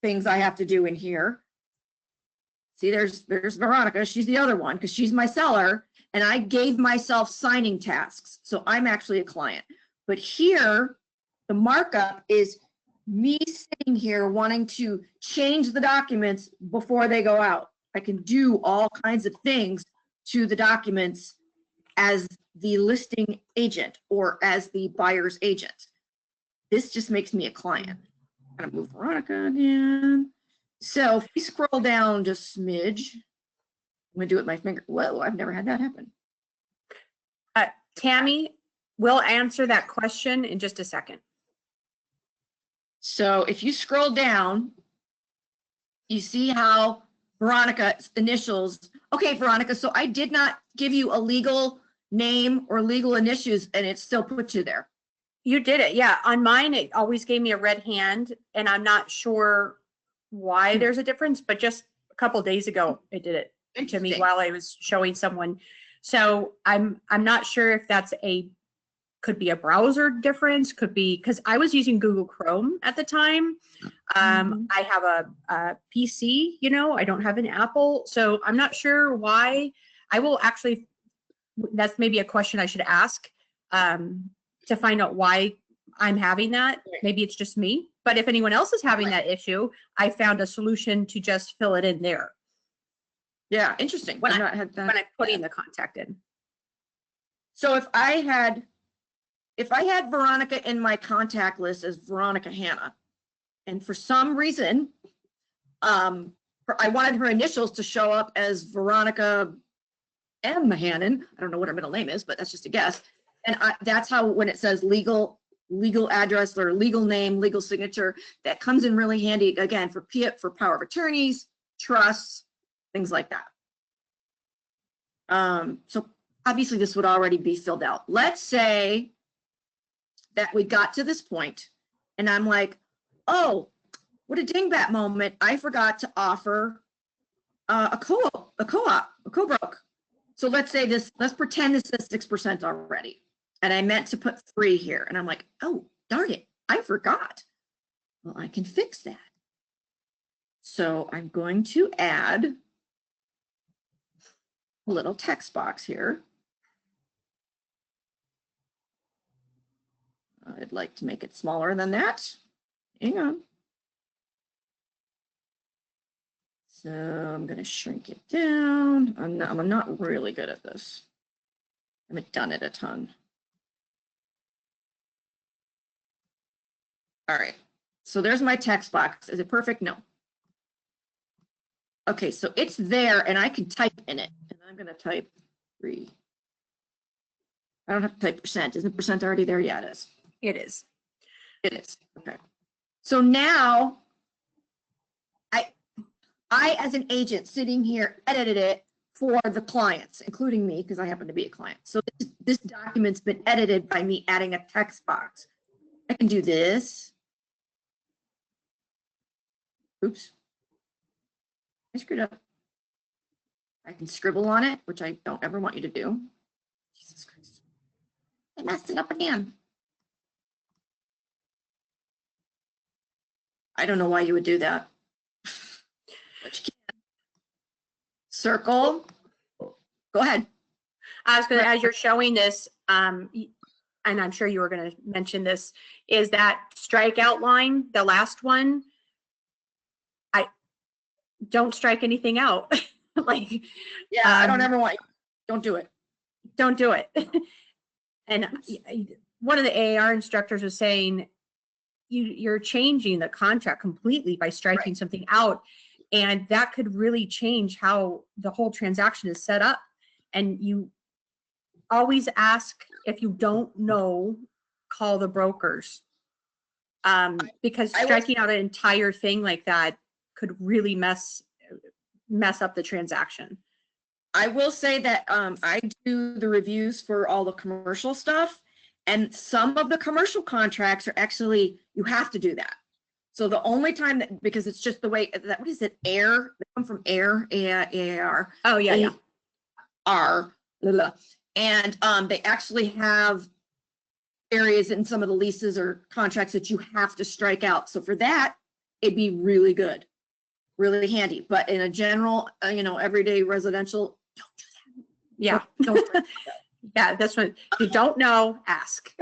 things I have to do in here. See, there's Veronica. She's the other one because she's my seller. And I gave myself signing tasks. So I'm actually a client. But here, the markup is me sitting here wanting to change the documents before they go out. I can do all kinds of things to the documents as the listing agent or as the buyer's agent. This just makes me a client. I'm gonna move Veronica again. So if we scroll down just a smidge, I'm gonna do it with my finger. Whoa, I've never had that happen. Tammy will answer that question in just a second. So if you scroll down, you see how Veronica's initials. Okay, Veronica, so I did not give you a legal name or legal initials and it still put you there. You did it. Yeah. On mine, it always gave me a red hand and I'm not sure why there's a difference, but just a couple of days ago, it did it to me while I was showing someone. So I'm not sure if that's could be a browser difference, could be because I was using Google Chrome at the time. I have a PC, you know, I don't have an Apple. So I'm not sure why. I will actually, that's maybe a question I should ask to find out why I'm having that. Maybe it's just me, but if anyone else is having that issue, I found a solution to just fill it in there. Yeah, interesting. When I'm putting the contact in. So if I had Veronica in my contact list as Veronica Hanna, And for some reason, I wanted her initials to show up as Veronica M. Hannon. I don't know what her middle name is, but that's just a guess. And that's how, when it says legal address or legal name, legal signature, that comes in really handy, again, for power of attorneys, trusts, things like that. So obviously this would already be filled out. Let's say that we got to this point and I'm like, oh, what a dingbat moment. I forgot to offer a co-broke. So let's say this, let's pretend this says 6% already. And I meant to put 3 here. And I'm like, oh, darn it, I forgot. Well, I can fix that. So I'm going to add a little text box here. I'd like to make it smaller than that. Hang on. So I'm going to shrink it down. I'm not really good at this. I haven't done it a ton. All right. So there's my text box. Is it perfect? No. Okay, so it's there and I can type in it. And I'm going to type 3. I don't have to type percent. Isn't percent already there? Yeah, it is. It is. It is. Okay. So now I, as an agent sitting here, edited it for the clients, including me, because I happen to be a client. So this document's been edited by me adding a text box. I can do this. Oops. I screwed up. I can scribble on it, which I don't ever want you to do. Jesus Christ. I messed it up again. I don't know why you would do that. But you can. Circle. Go ahead. I was going to, as you're showing this, and I'm sure you were going to mention this, is that strikeout line, the last one, I don't strike anything out. Like, yeah, I don't ever want you. Don't do it. Don't do it. And one of the AAR instructors was saying, you're changing the contract completely by striking something out. And that could really change how the whole transaction is set up. And you always ask, if you don't know, call the brokers. Because striking out an entire thing like that could really mess up the transaction. I will say that I do the reviews for all the commercial stuff, and some of the commercial contracts are actually, you have to do that. So the only time that, because it's just the way that, what is it, AIR? They come from AIR, AAR. Oh, yeah, yeah. R, and they actually have areas in some of the leases or contracts that you have to strike out. So for that, it'd be really good, really handy. But in a general, everyday residential, don't do that. Yeah. Don't Yeah, that's what you don't know, ask.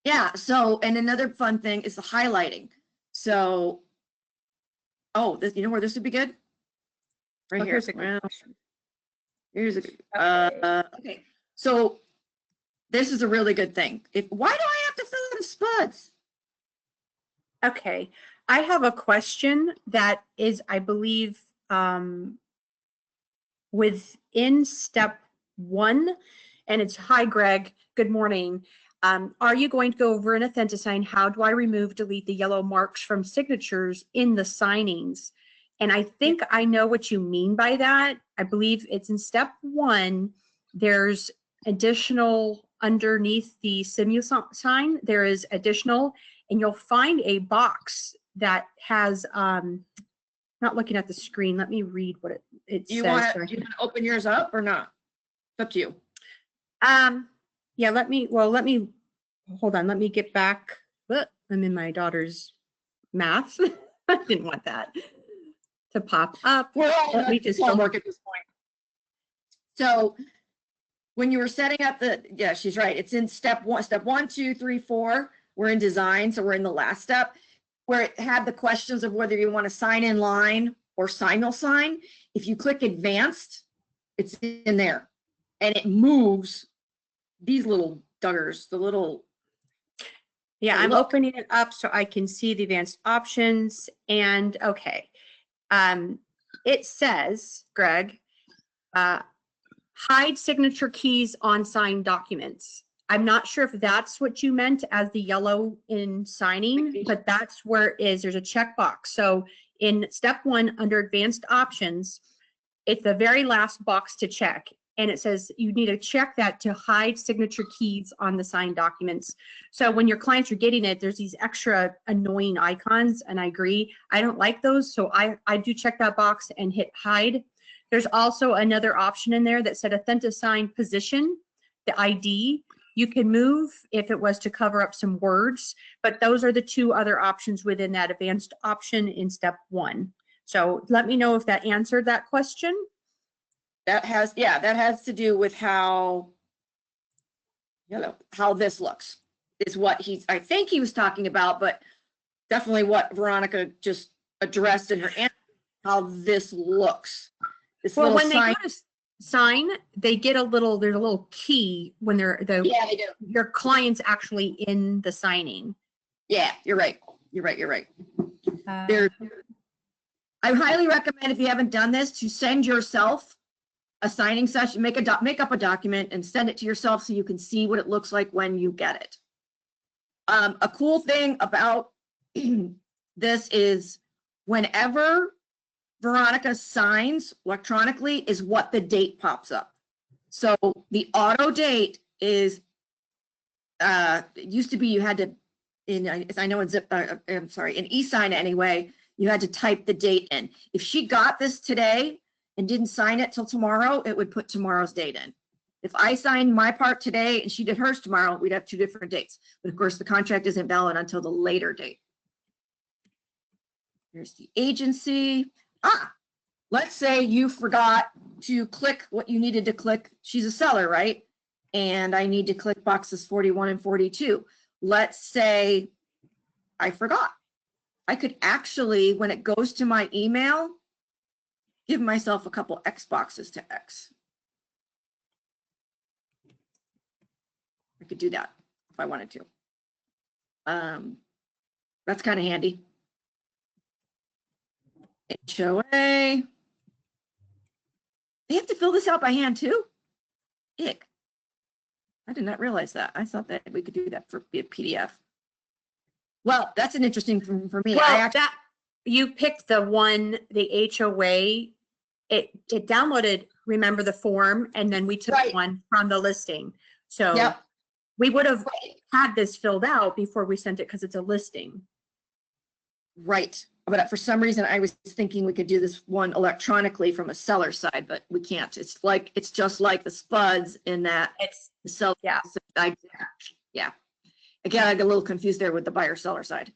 Yeah. So, and another fun thing is the highlighting. So, oh, this, you know where this would be good? Right here. Here's a good Here's a okay. So this is a really good thing. Why do I have to fill out the SPUDs? Okay, I have a question that is, I believe, within step 1, and it's, hi, Greg, good morning. Are you going to go over an AuthentiSign? How do I delete the yellow marks from signatures in the signings? And I think I know what you mean by that. I believe it's in step 1. There's additional underneath the sign. There is additional, and you'll find a box that has, not looking at the screen. Let me read what it says. You want to open yours up or not? It's up to you. Yeah, let me hold on. Let me get back. I'm in my daughter's math. I didn't want that to pop up. We're all Let me just homework at this point. So when you were setting up yeah, she's right. It's in step 1, 2, 3, 4. We're in design. So we're in the last step where it had the questions of whether you want to sign in line or single sign. If you click advanced, it's in there and it moves these little duggers, the little. Yeah, to I'm look. opening it up so I can see the advanced options and okay. It says, Greg, hide signature keys on signed documents. I'm not sure if that's what you meant as the yellow in signing, but that's where it is. There's a checkbox. So in step 1 under advanced options, it's the very last box to check. And it says you need to check that to hide signature keys on the signed documents. So when your clients are getting it, there's these extra annoying icons, and I agree. I don't like those, so I do check that box and hit hide. There's also another option in there that said authentic sign position, the ID. You can move if it was to cover up some words, but those are the 2 other options within that advanced option in step 1. So let me know if that answered that question. That has to do with how, how this looks is what I think he was talking about, but definitely what Veronica just addressed in her answer, how this looks. This Well, little when they sign. go to sign, they get there's a little key when Yeah, they do. your client's actually in the signing. Yeah, you're right. You're right. I highly recommend, if you haven't done this, to send yourself a signing session, make up a document and send it to yourself so you can see what it looks like when you get it. A cool thing about this is whenever Veronica signs electronically is what the date pops up. So the auto date is, it used to be you had to, I know in I'm sorry, in eSign anyway, you had to type the date in. If she got this today and didn't sign it till tomorrow, it would put tomorrow's date in. If I signed my part today and she did hers tomorrow, we'd have 2 different dates. But of course, the contract isn't valid until the later date. Here's the agency. Let's say you forgot to click what you needed to click. She's a seller, right? And I need to click boxes 41 and 42. Let's say I forgot. I could actually, when it goes to my email, give myself a couple X boxes to X. I could do that if I wanted to. That's kind of handy. HOA. They have to fill this out by hand too? Ick. I did not realize that. I thought that we could do that for a PDF. Well, that's an interesting thing for me. Well, you picked the HOA. It downloaded, remember the form, and then we took one from the listing. So we would have had this filled out before we sent it because it's a listing. Right. But for some reason, I was thinking we could do this one electronically from a seller side, but we can't. It's just like the SPUDs in that it's the seller. Yeah. Yeah. Again, I got a little confused there with the buyer seller side.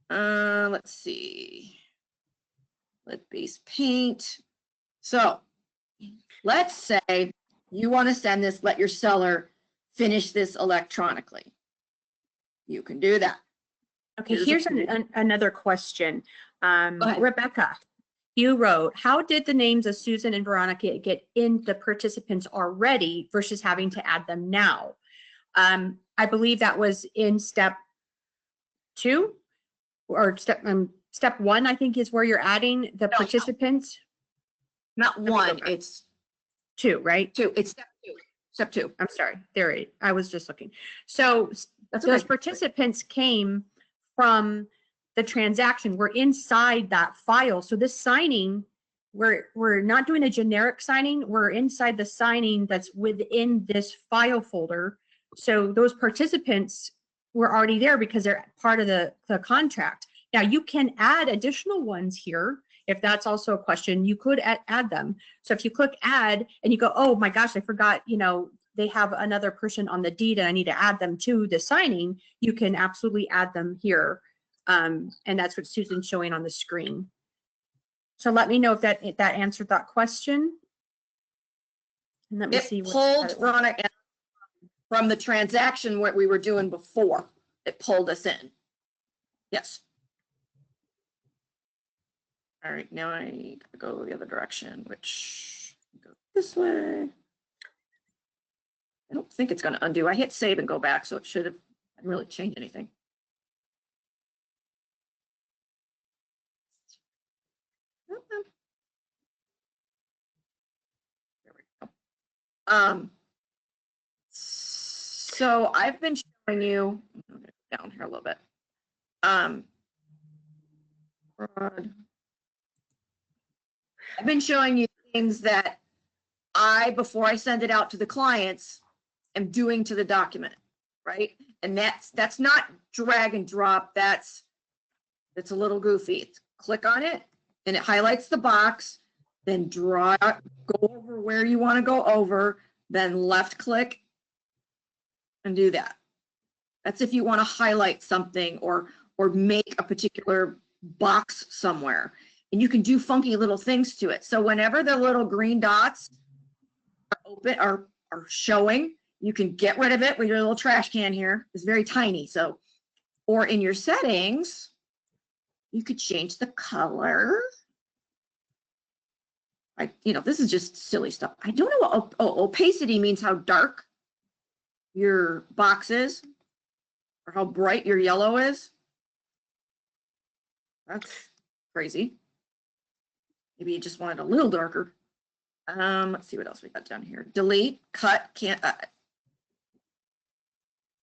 Let's see. Let base paint. So let's say you want to send this, let your seller finish this electronically. You can do that. Okay, here's another question. Rebecca, you wrote, how did the names of Susan and Veronica get in the participants already versus having to add them now? I believe that was in step 2 or step 1, I think is where you're adding the participants. Not 1, it's 2, right? 2, it's step 2. Step 2. I'm sorry, I was just looking. So those participants came from the transaction. We're inside that file. So this signing, we're not doing a generic signing. We're inside the signing that's within this file folder. So those participants were already there because they're part of the contract. Now you can add additional ones here. If that's also a question, you could add them. So if you click add and you go, oh my gosh, I forgot, they have another person on the deed and I need to add them to the signing, you can absolutely add them here. And that's what Susan's showing on the screen. So let me know if that answered that question. And let me see. It pulled Veronica from the transaction what we were doing before. It pulled us in. Yes. All right, now I go the other direction, which go this way. I don't think it's going to undo. I hit save and go back, so it should have really changed anything. So I've been showing you, down here a little bit. Fraud. I've been showing you things that before I send it out to the clients, am doing to the document, right? And that's not drag and drop. That's a little goofy. Click on it and it highlights the box, then go over where you want to go over, then left click and do that. That's if you want to highlight something or make a particular box somewhere. And you can do funky little things to it. So whenever the little green dots are showing, you can get rid of it with your little trash can here. It's very tiny. So, or in your settings, you could change the color. This is just silly stuff. I don't know what opacity means, how dark your box is or how bright your yellow is. That's crazy. Maybe you just want it a little darker. Let's see what else we got down here. Delete, cut,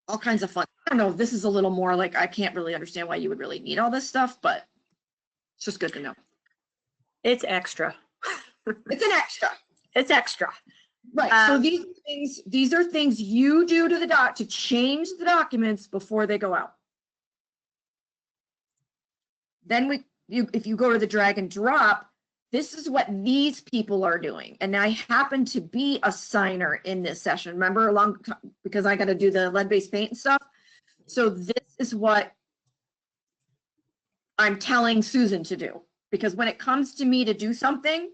all kinds of fun. I don't know if this is a little more like, I can't really understand why you would really need all this stuff, but it's just good to know. It's extra. It's an extra. It's extra. Right. So these are things you do to the to change the documents before they go out. Then if you go to the drag and drop, this is what these people are doing. And I happen to be a signer in this session. Remember, because I got to do the lead-based paint and stuff. So this is what I'm telling Susan to do. Because when it comes to me to do something,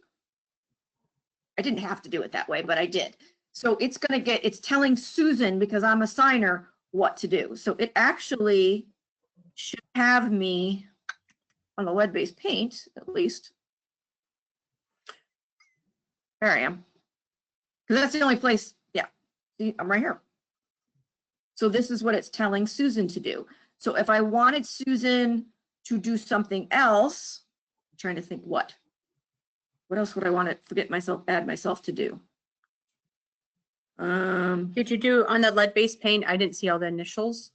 I didn't have to do it that way, but I did. So it's telling Susan, because I'm a signer, what to do. So it actually should have me on the lead-based paint, at least. There I am. Because that's the only place, yeah. See, I'm right here. So this is what it's telling Susan to do. So if I wanted Susan to do something else, I'm trying to think what else would I want to add myself to do? Did you do on the lead-based paint? I didn't see all the initials.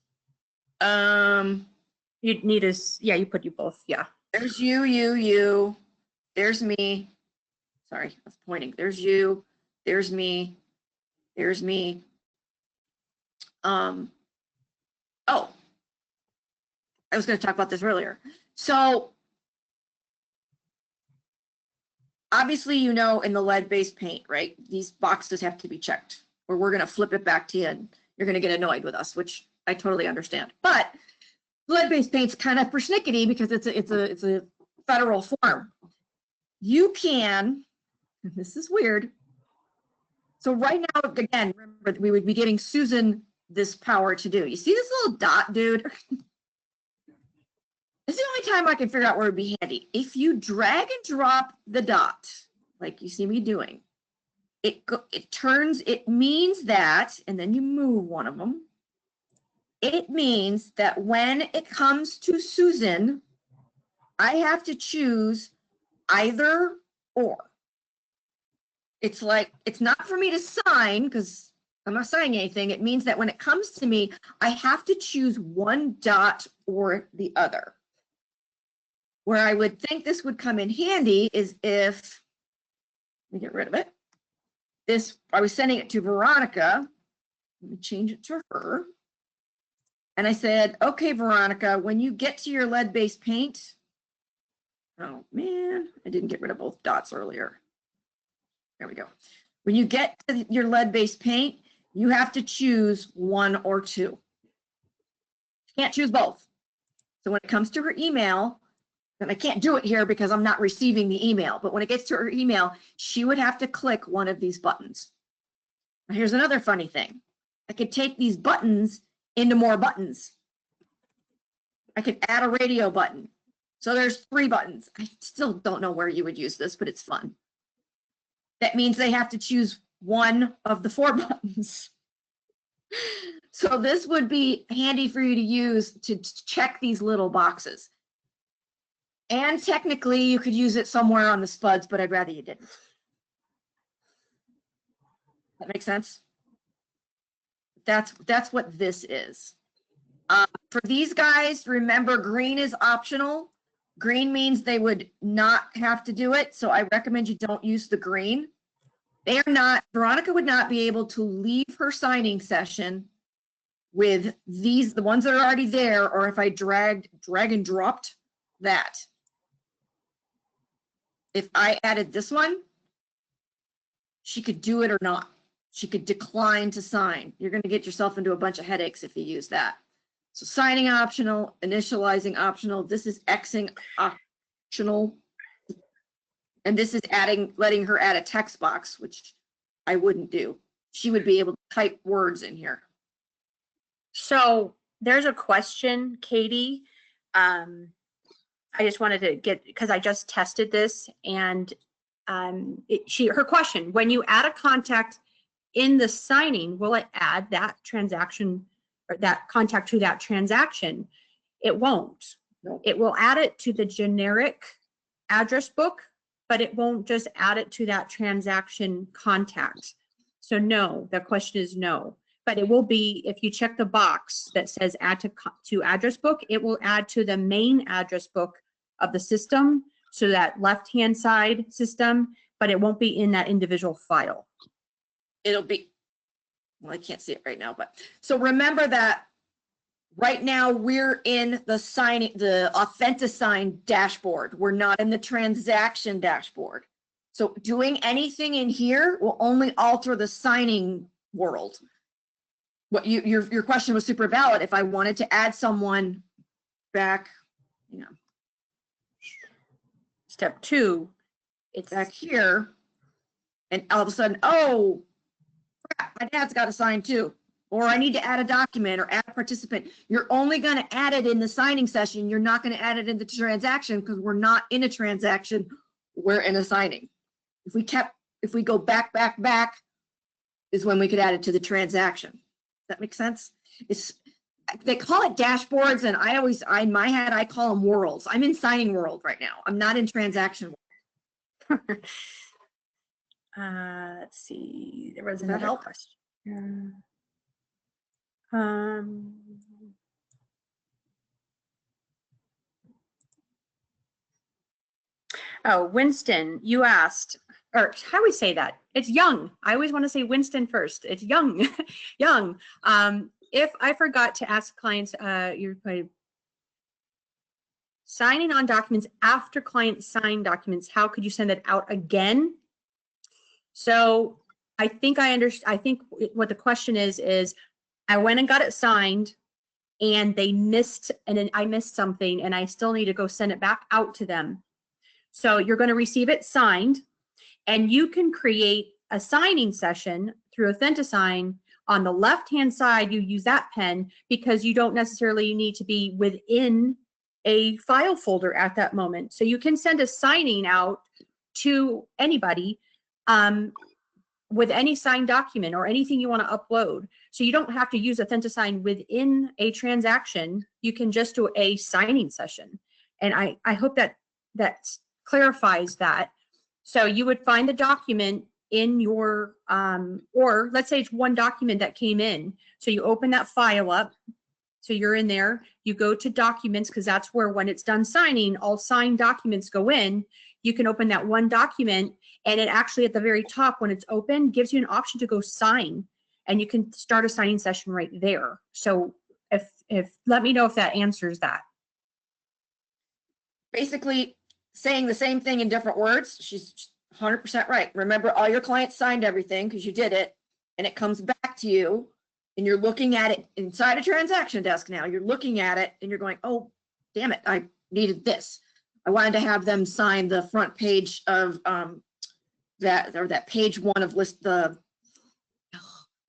You'd need you put you both, yeah. There's you, there's me. Sorry, I was pointing. There's you, there's me, there's me. Oh, I was going to talk about this earlier. So obviously, in the lead-based paint, right? These boxes have to be checked or we're going to flip it back to you and you're going to get annoyed with us, which I totally understand. But lead-based paint's kind of persnickety because it's a federal form. You can, and this is weird. So right now, again, remember we would be giving Susan this power to do. You see this little dot, dude? It's the only time I can figure out where it would be handy. If you drag and drop the dot, like you see me doing, it means that, and then you move one of them. It means that when it comes to Susan, I have to choose either or. It's like, it's not for me to sign because I'm not signing anything. It means that when it comes to me, I have to choose one dot or the other. Where I would think this would come in handy is if, let me get rid of it. I was sending it to Veronica. Let me change it to her. And I said, okay, Veronica, when you get to your lead-based paint, oh man, I didn't get rid of both dots earlier. There we go. When you get to your lead-based paint, you have to choose one or two. You can't choose both. So when it comes to her email, and I can't do it here because I'm not receiving the email, but when it gets to her email, she would have to click one of these buttons. Now here's another funny thing. I could take these buttons into more buttons. I could add a radio button. So there's 3 buttons. I still don't know where you would use this, but it's fun. That means they have to choose one of the 4 buttons. So this would be handy for you to use to check these little boxes. And technically you could use it somewhere on the SPUDs, but I'd rather you didn't. That makes sense? That's what this is. For these guys, remember green is optional. Green means they would not have to do it. So I recommend you don't use the green. They are not, Veronica would not be able to leave her signing session with these, the ones that are already there, or if I drag and dropped that. If I added this one, she could do it or not. She could decline to sign. You're going to get yourself into a bunch of headaches if you use that. So signing optional, initializing optional. This is Xing optional. And this is letting her add a text box, which I wouldn't do. She would be able to type words in here. So there's a question, Katie. I just wanted to get, because I just tested this, and her question, when you add a contact in the signing, will it add that transaction or that contact to that transaction? It won't. No. It will add it to the generic address book, but it won't just add it to that transaction contact. So no, the question is no. But it will be, if you check the box that says add to address book, it will add to the main address book of the system, so that left-hand side system, but it won't be in that individual file. It'll be, well, I can't see it right now, but so remember that right now we're in the signing, the AuthentiSign dashboard. We're not in the transaction dashboard. So doing anything in here will only alter the signing world. What your question was super valid. If I wanted to add someone back, you know, Step 2, it's back here, and all of a sudden, oh, crap, my dad's got to sign too, or I need to add a document or add a participant. You're only going to add it in the signing session. You're not going to add it in the transaction, because we're not in a transaction. We're in a signing. If we go back is when we could add it to the transaction. That makes sense? They call it dashboards, and in my head, I call them worlds. I'm in signing world right now. I'm not in transaction world. let's see, there was Does that another help? question. Oh, Winston, you asked, or how do we say that? It's Young. I always want to say Winston first. It's Young. Young. If I forgot to ask clients, you're signing on documents after client signed documents, how could you send it out again? So I think I understand. I think what the question is I went and got it signed, and they missed, and then I missed something, and I still need to go send it back out to them. So you're going to receive it signed, and you can create a signing session through AuthentiSign. On the left-hand side, you use that pen, because you don't necessarily need to be within a file folder at that moment. So you can send a signing out to anybody with any signed document or anything you want to upload. So you don't have to use AuthentiSign within a transaction. You can just do a signing session. And I hope that clarifies that. So you would find the document in your, or let's say it's one document that came in. So you open that file up. So you're in there, you go to documents, because that's where, when it's done signing, all signed documents go in. You can open that one document, and it actually at the very top, when it's open, gives you an option to go sign, and you can start a signing session right there. So if let me know if that answers that. Basically saying the same thing in different words. She's 100% right. Remember, all your clients signed everything because you did it, and it comes back to you, and you're looking at it inside a transaction desk now. You're looking at it, and you're going, oh, damn it, I needed this. I wanted to have them sign the front page of that page 1 of the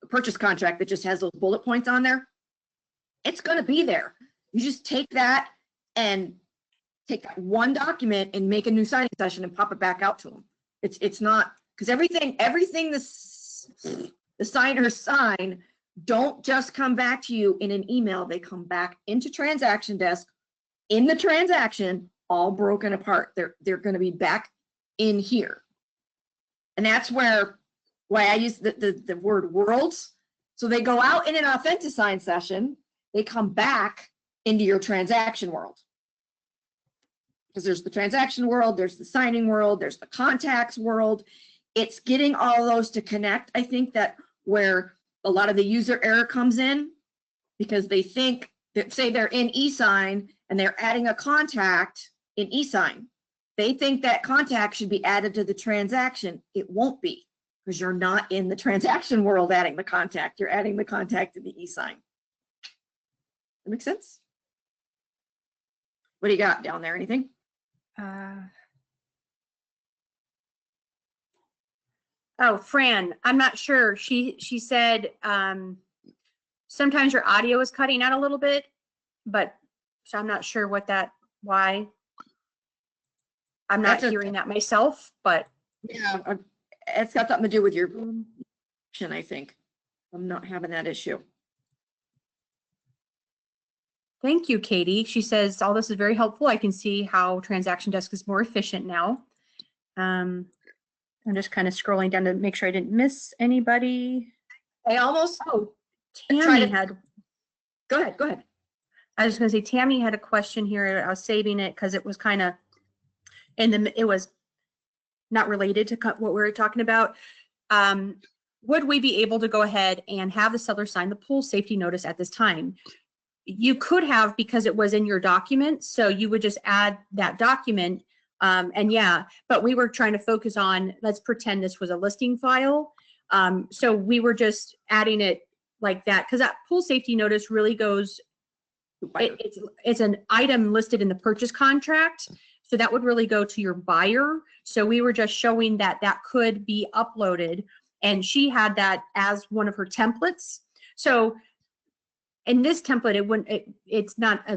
purchase contract that just has those bullet points on there. It's going to be there. You just take that and take that one document and make a new signing session and pop it back out to them. It's not, because everything the signers sign don't just come back to you in an email. They come back into transaction desk, in the transaction, all broken apart. They're going to be back in here. And that's where why I use the word worlds. So they go out in an Authentisign session, they come back into your transaction world. Because there's the transaction world, there's the signing world, there's the contacts world. It's getting all those to connect. I think that where a lot of the user error comes in, because they think that, say they're in eSign and they're adding a contact in eSign. They think that contact should be added to the transaction. It won't be, because you're not in the transaction world adding the contact. You're adding the contact to the eSign. That make sense? What do you got down there? Anything? Oh, Fran, I'm not sure. She said sometimes your audio is cutting out a little bit, but so I'm not sure why. I'm not hearing that myself, but yeah, it's got something to do with your connection, I think. I'm not having that issue. Thank you, Katie. She says, all this is very helpful. I can see how Transaction Desk is more efficient now. I'm just kind of scrolling down to make sure I didn't miss anybody. Tammy had. Go ahead. I was going to say, Tammy had a question here. I was saving it because it was kind of, it was not related to what we were talking about. Would we be able to go ahead and have the seller sign the pool safety notice at this time? You could have, because it was in your document. So you would just add that document. And yeah, but we were trying to focus on, let's pretend this was a listing file. So we were just adding it like that, because that pool safety notice really goes, it's an item listed in the purchase contract. So that would really go to your buyer. So we were just showing that that could be uploaded, and she had that as one of her templates. So in this template, it's not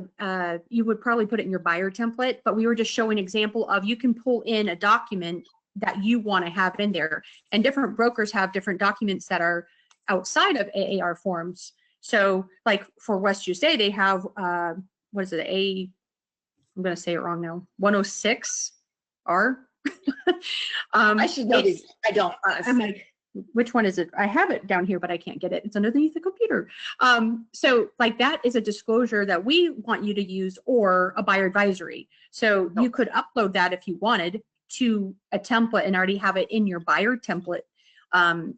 you would probably put it in your buyer template, but we were just showing example of, you can pull in a document that you want to have in there, and different brokers have different documents that are outside of AAR forms. So like for West USA, they have what is it, I'm going to say it wrong now, 106R. I should know these. I don't, honestly. I'm like, which one is it? I have it down here, but I can't get it. It's underneath the computer. So like that is a disclosure that we want you to use, or a buyer advisory. So you could upload that if you wanted to a template and already have it in your buyer template.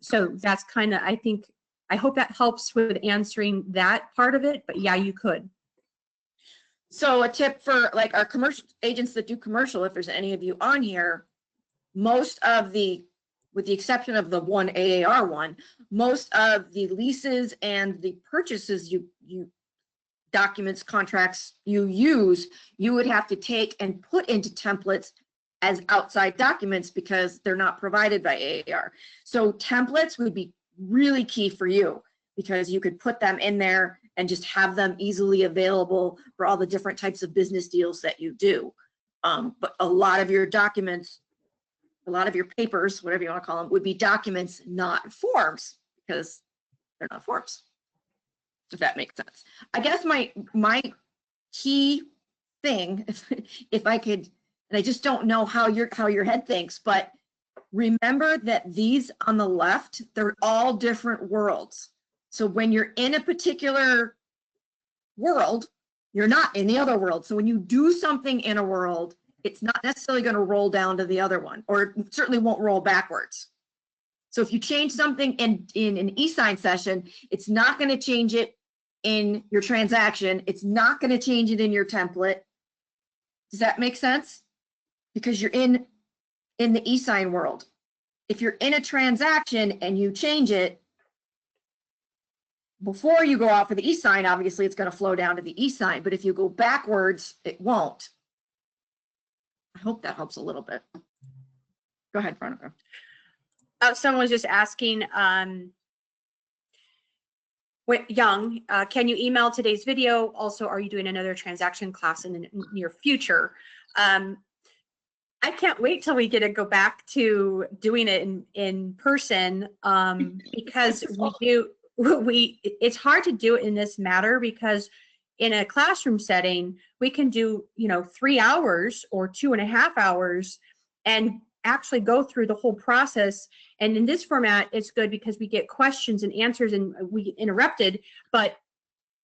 So that's kind of, I hope that helps with answering that part of it, but yeah, you could. So a tip for like our commercial agents that do commercial, if there's any of you on here, most of the, with the exception of the one AAR one, most of the leases and the purchases you documents, contracts you use, you would have to take and put into templates as outside documents, because they're not provided by AAR. So templates would be really key for you, because you could put them in there and just have them easily available for all the different types of business deals that you do. But a lot of your documents, a lot of your papers, whatever you want to call them, would be documents, not forms, because they're not forms, if that makes sense. I guess my key thing, if I could, and I just don't know how your head thinks, but remember that these on the left, they're all different worlds. So when you're in a particular world, you're not in the other world. So when you do something in a world, it's not necessarily going to roll down to the other one, or it certainly won't roll backwards. So if you change something in an e-sign session, it's not going to change it in your transaction. It's not going to change it in your template. Does that make sense? Because you're in the e-sign world. If you're in a transaction and you change it before you go out for the e-sign, obviously it's going to flow down to the e-sign, but if you go backwards, it won't. I hope that helps a little bit. Go ahead, Veronica. Someone was just asking, Young, can you email today's video? Also, are you doing another transaction class in the near future? I can't wait till we get to go back to doing it in person, because it's hard to do it in this matter, because in a classroom setting, we can do, 3 hours or 2.5 hours and actually go through the whole process. And in this format, it's good because we get questions and answers and we get interrupted. But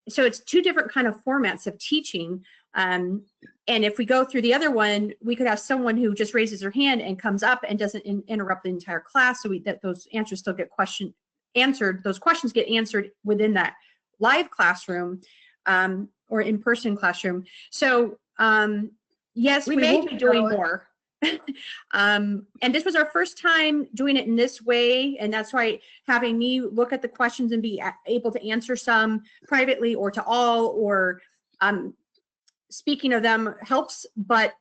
so it's two different kind of formats of teaching. And if we go through the other one, we could have someone who just raises their hand and comes up and doesn't interrupt the entire class. So that those answers still get answered. Those questions get answered within that live classroom or in-person classroom. So yes, we will be doing more. And this was our first time doing it in this way, and that's why having me look at the questions and be able to answer some privately or to all, or speaking of them helps. But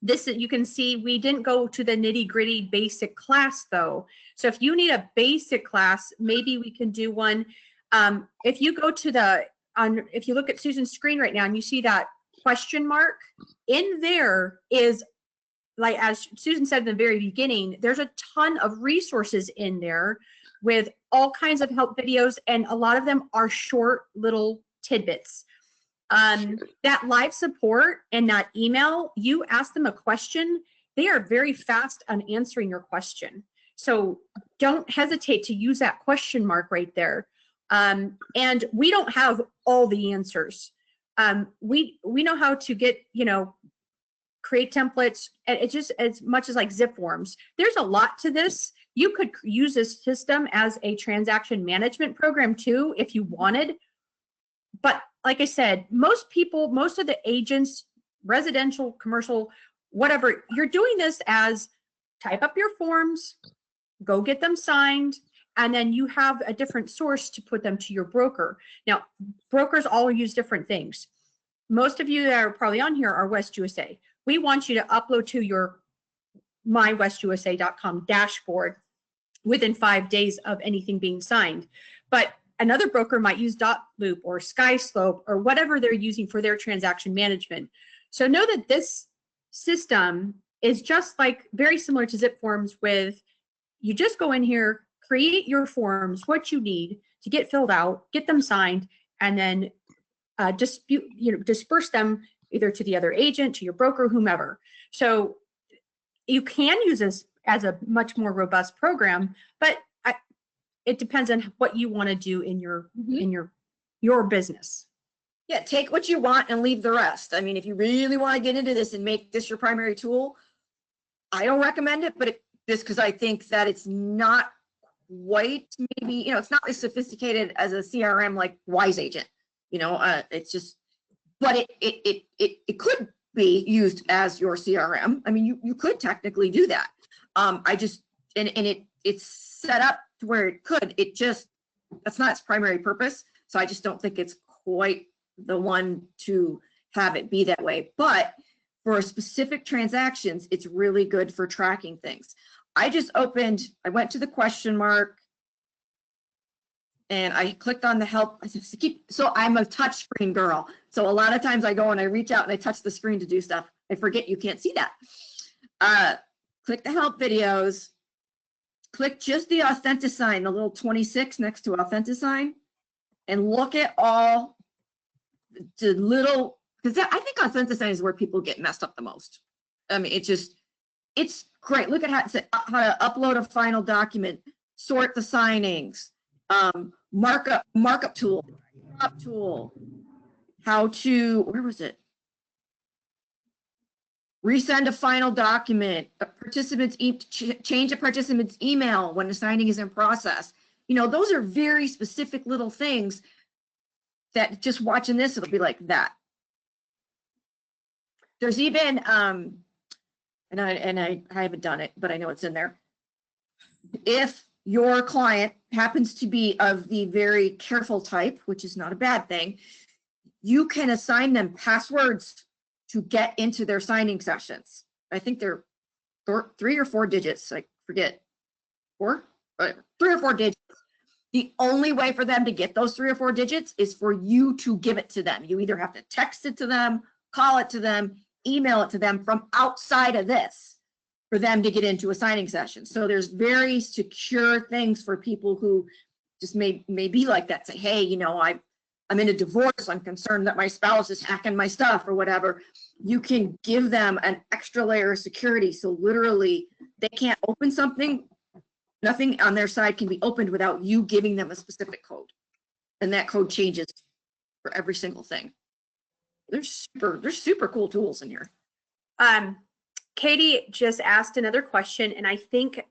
this, you can see we didn't go to the nitty-gritty basic class though. So if you need a basic class, maybe we can do one. If you go to if you look at Susan's screen right now and you see that question mark, in there is, like as Susan said in the very beginning, there's a ton of resources in there with all kinds of help videos, and a lot of them are short little tidbits. That live support and that email, you ask them a question, they are very fast on answering your question. So don't hesitate to use that question mark right there. And we don't have all the answers. We know how to get, create templates, and it's just as much as like zip forms. There's a lot to this. You could use this system as a transaction management program too, if you wanted. But like I said, most of the agents, residential, commercial, whatever, you're doing this as type up your forms, go get them signed, and then you have a different source to put them to your broker. Now, brokers all use different things. Most of you that are probably on here are West USA. We want you to upload to your mywestusa.com dashboard within 5 days of anything being signed. But another broker might use Dotloop or SkySlope or whatever they're using for their transaction management. So know that this system is just like very similar to zip forms, with you just go in here, create your forms, what you need to get filled out, get them signed, and then disperse them either to the other agent, to your broker, whomever. So you can use this as a much more robust program, but it depends on what you want to do in your business. Yeah, take what you want and leave the rest. I mean, if you really want to get into this and make this your primary tool, I don't recommend it, but because I think that it's not quite, maybe, it's not as sophisticated as a CRM like Wise Agent. It's just, but it could be used as your CRM. I mean, you could technically do that. It's set up to where it could. That's not its primary purpose. So I just don't think it's quite the one to have it be that way. But for specific transactions, it's really good for tracking things. I went to the question mark, and I clicked on the help. So I'm a touch screen girl. So a lot of times I go and I reach out and I touch the screen to do stuff. I forget you can't see that. Click the help videos. Click just the Authenticign, the little 26 next to Authenticign, and look at all the little, because I think Authenticign is where people get messed up the most. I mean, it's great. Look at how to upload a final document, sort the signings, markup tool, how to, where was it? Resend a final document, change a participant's email when the signing is in process. Those are very specific little things that just watching this, it'll be like that. There's even, and I haven't done it, but I know it's in there. If your client happens to be of the very careful type, which is not a bad thing, you can assign them passwords to get into their signing sessions. I think they're 3 or 4 digits. I forget. 4? 3 or 4 digits. The only way for them to get those 3 or 4 digits is for you to give it to them. You either have to text it to them, call it to them, email it to them from outside of this for them to get into a signing session. So there's very secure things for people who just may be like that. Say, hey, I'm in a divorce, I'm concerned that my spouse is hacking my stuff or whatever, you can give them an extra layer of security. So literally they can't open something. Nothing on their side can be opened without you giving them a specific code. And that code changes for every single thing. There's super cool tools in here. Katie just asked another question, and I think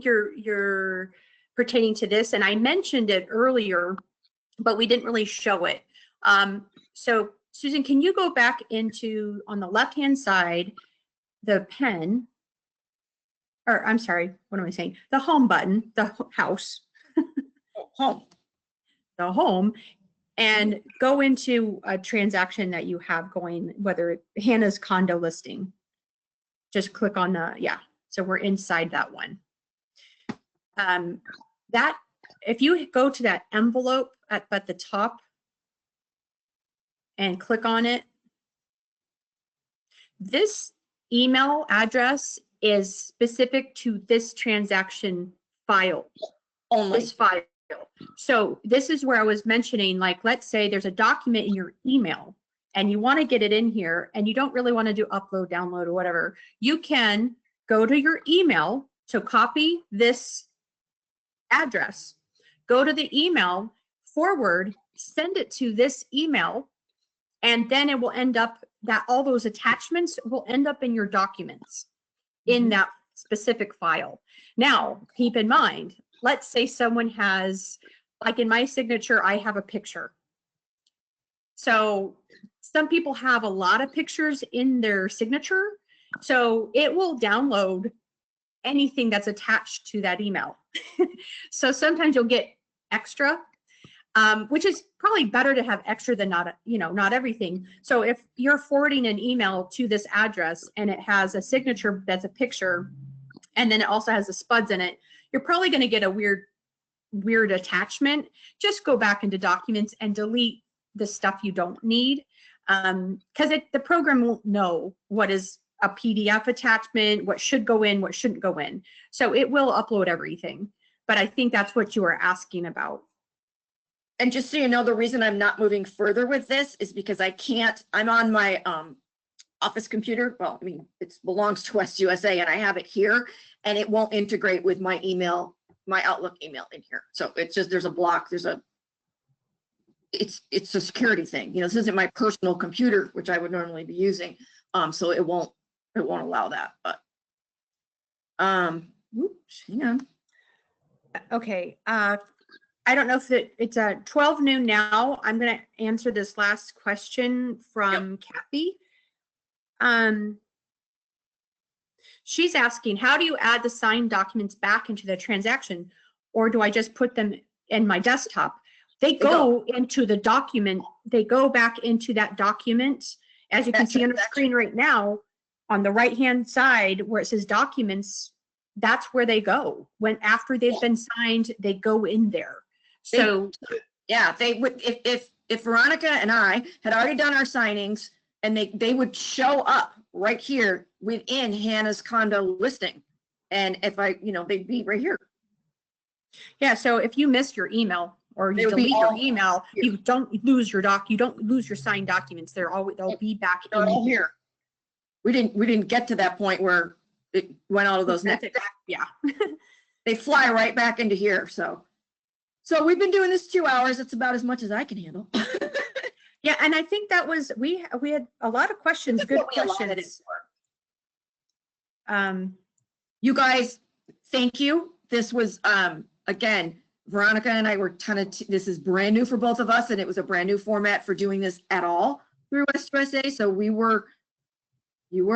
you're pertaining to this, and I mentioned it earlier, but we didn't really show it. So Susan, can you go back into, on the left-hand side, the pen, or I'm sorry, what am I saying? The home button, the house, Home. the home, and go into a transaction that you have going, whether it, Hannah's condo listing. Just click on the, yeah. So we're inside that one. That, if you go to that envelope at the top and click on it, this email address is specific to this transaction file. Only. This file. So this is where I was mentioning, like, let's say there's a document in your email and you want to get it in here and you don't really want to do upload, download, or whatever. You can go to your email. So copy this address, go to the email, forward, send it to this email, and then it will end up that all those attachments will end up in your documents in that specific file. Now, keep in mind, let's say someone has, like in my signature, I have a picture. So some people have a lot of pictures in their signature. So it will download anything that's attached to that email. So sometimes you'll get extra, which is probably better to have extra than not, not everything. So if you're forwarding an email to this address and it has a signature that's a picture, and then it also has the SPUDs in it, you're probably going to get a weird attachment. Just go back into documents and delete the stuff you don't need, because the program won't know what is a PDF attachment, what should go in, what shouldn't go in. So it will upload everything. But I think that's what you were asking about. And just so you know, the reason I'm not moving further with this is because I can't, I'm on my office computer. Well, I mean, it belongs to West USA and I have it here and it won't integrate with my email, my Outlook email in here. So it's just, there's a block, it's a security thing. This isn't my personal computer, which I would normally be using. So it won't allow that, but oops, hang on. Okay. I don't know if it's 12 noon now. I'm going to answer this last question from Kathy. She's asking, how do you add the signed documents back into the transaction? Or do I just put them in my desktop? They go into the document. They go back into that document. As you can see on the screen right now, on the right-hand side where it says documents, that's where they go. When after they've been signed, they go in there. So yeah, they would, if Veronica and I had already done our signings, and they would show up right here within Hannah's condo listing. And if they'd be right here. Yeah, so if you missed your email or you delete your email, you don't lose your you don't lose your signed documents. They'll be back in here. We didn't get to that point where it went out of those next. Yeah. They fly right back into here. So we've been doing this 2 hours. It's about as much as I can handle. Yeah, and I think that was, we had a lot of questions, good questions. You guys, thank you. This was, again, Veronica and I were this is brand new for both of us, and it was a brand new format for doing this at all through West USA. So you were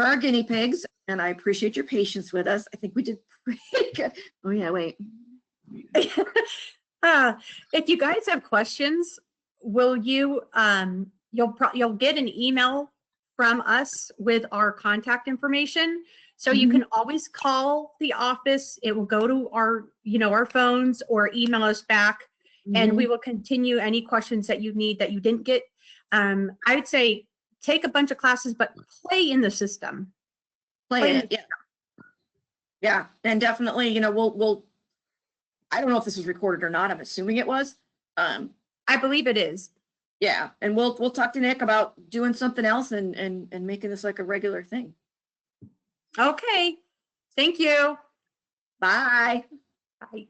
our guinea pigs, and I appreciate your patience with us. I think we did pretty good. Oh yeah, wait. If you guys have questions, will you, you'll get an email from us with our contact information. So you can always call the office. It will go to our, our phones, or email us back, and we will continue any questions that you need that you didn't get. I would say take a bunch of classes, but play in the system. Play it, yeah. Yeah, and definitely, we'll, I don't know if this was recorded or not. I'm assuming it was. I believe it is. Yeah, and we'll talk to Nick about doing something else and making this like a regular thing. Okay. Thank you. Bye. Bye.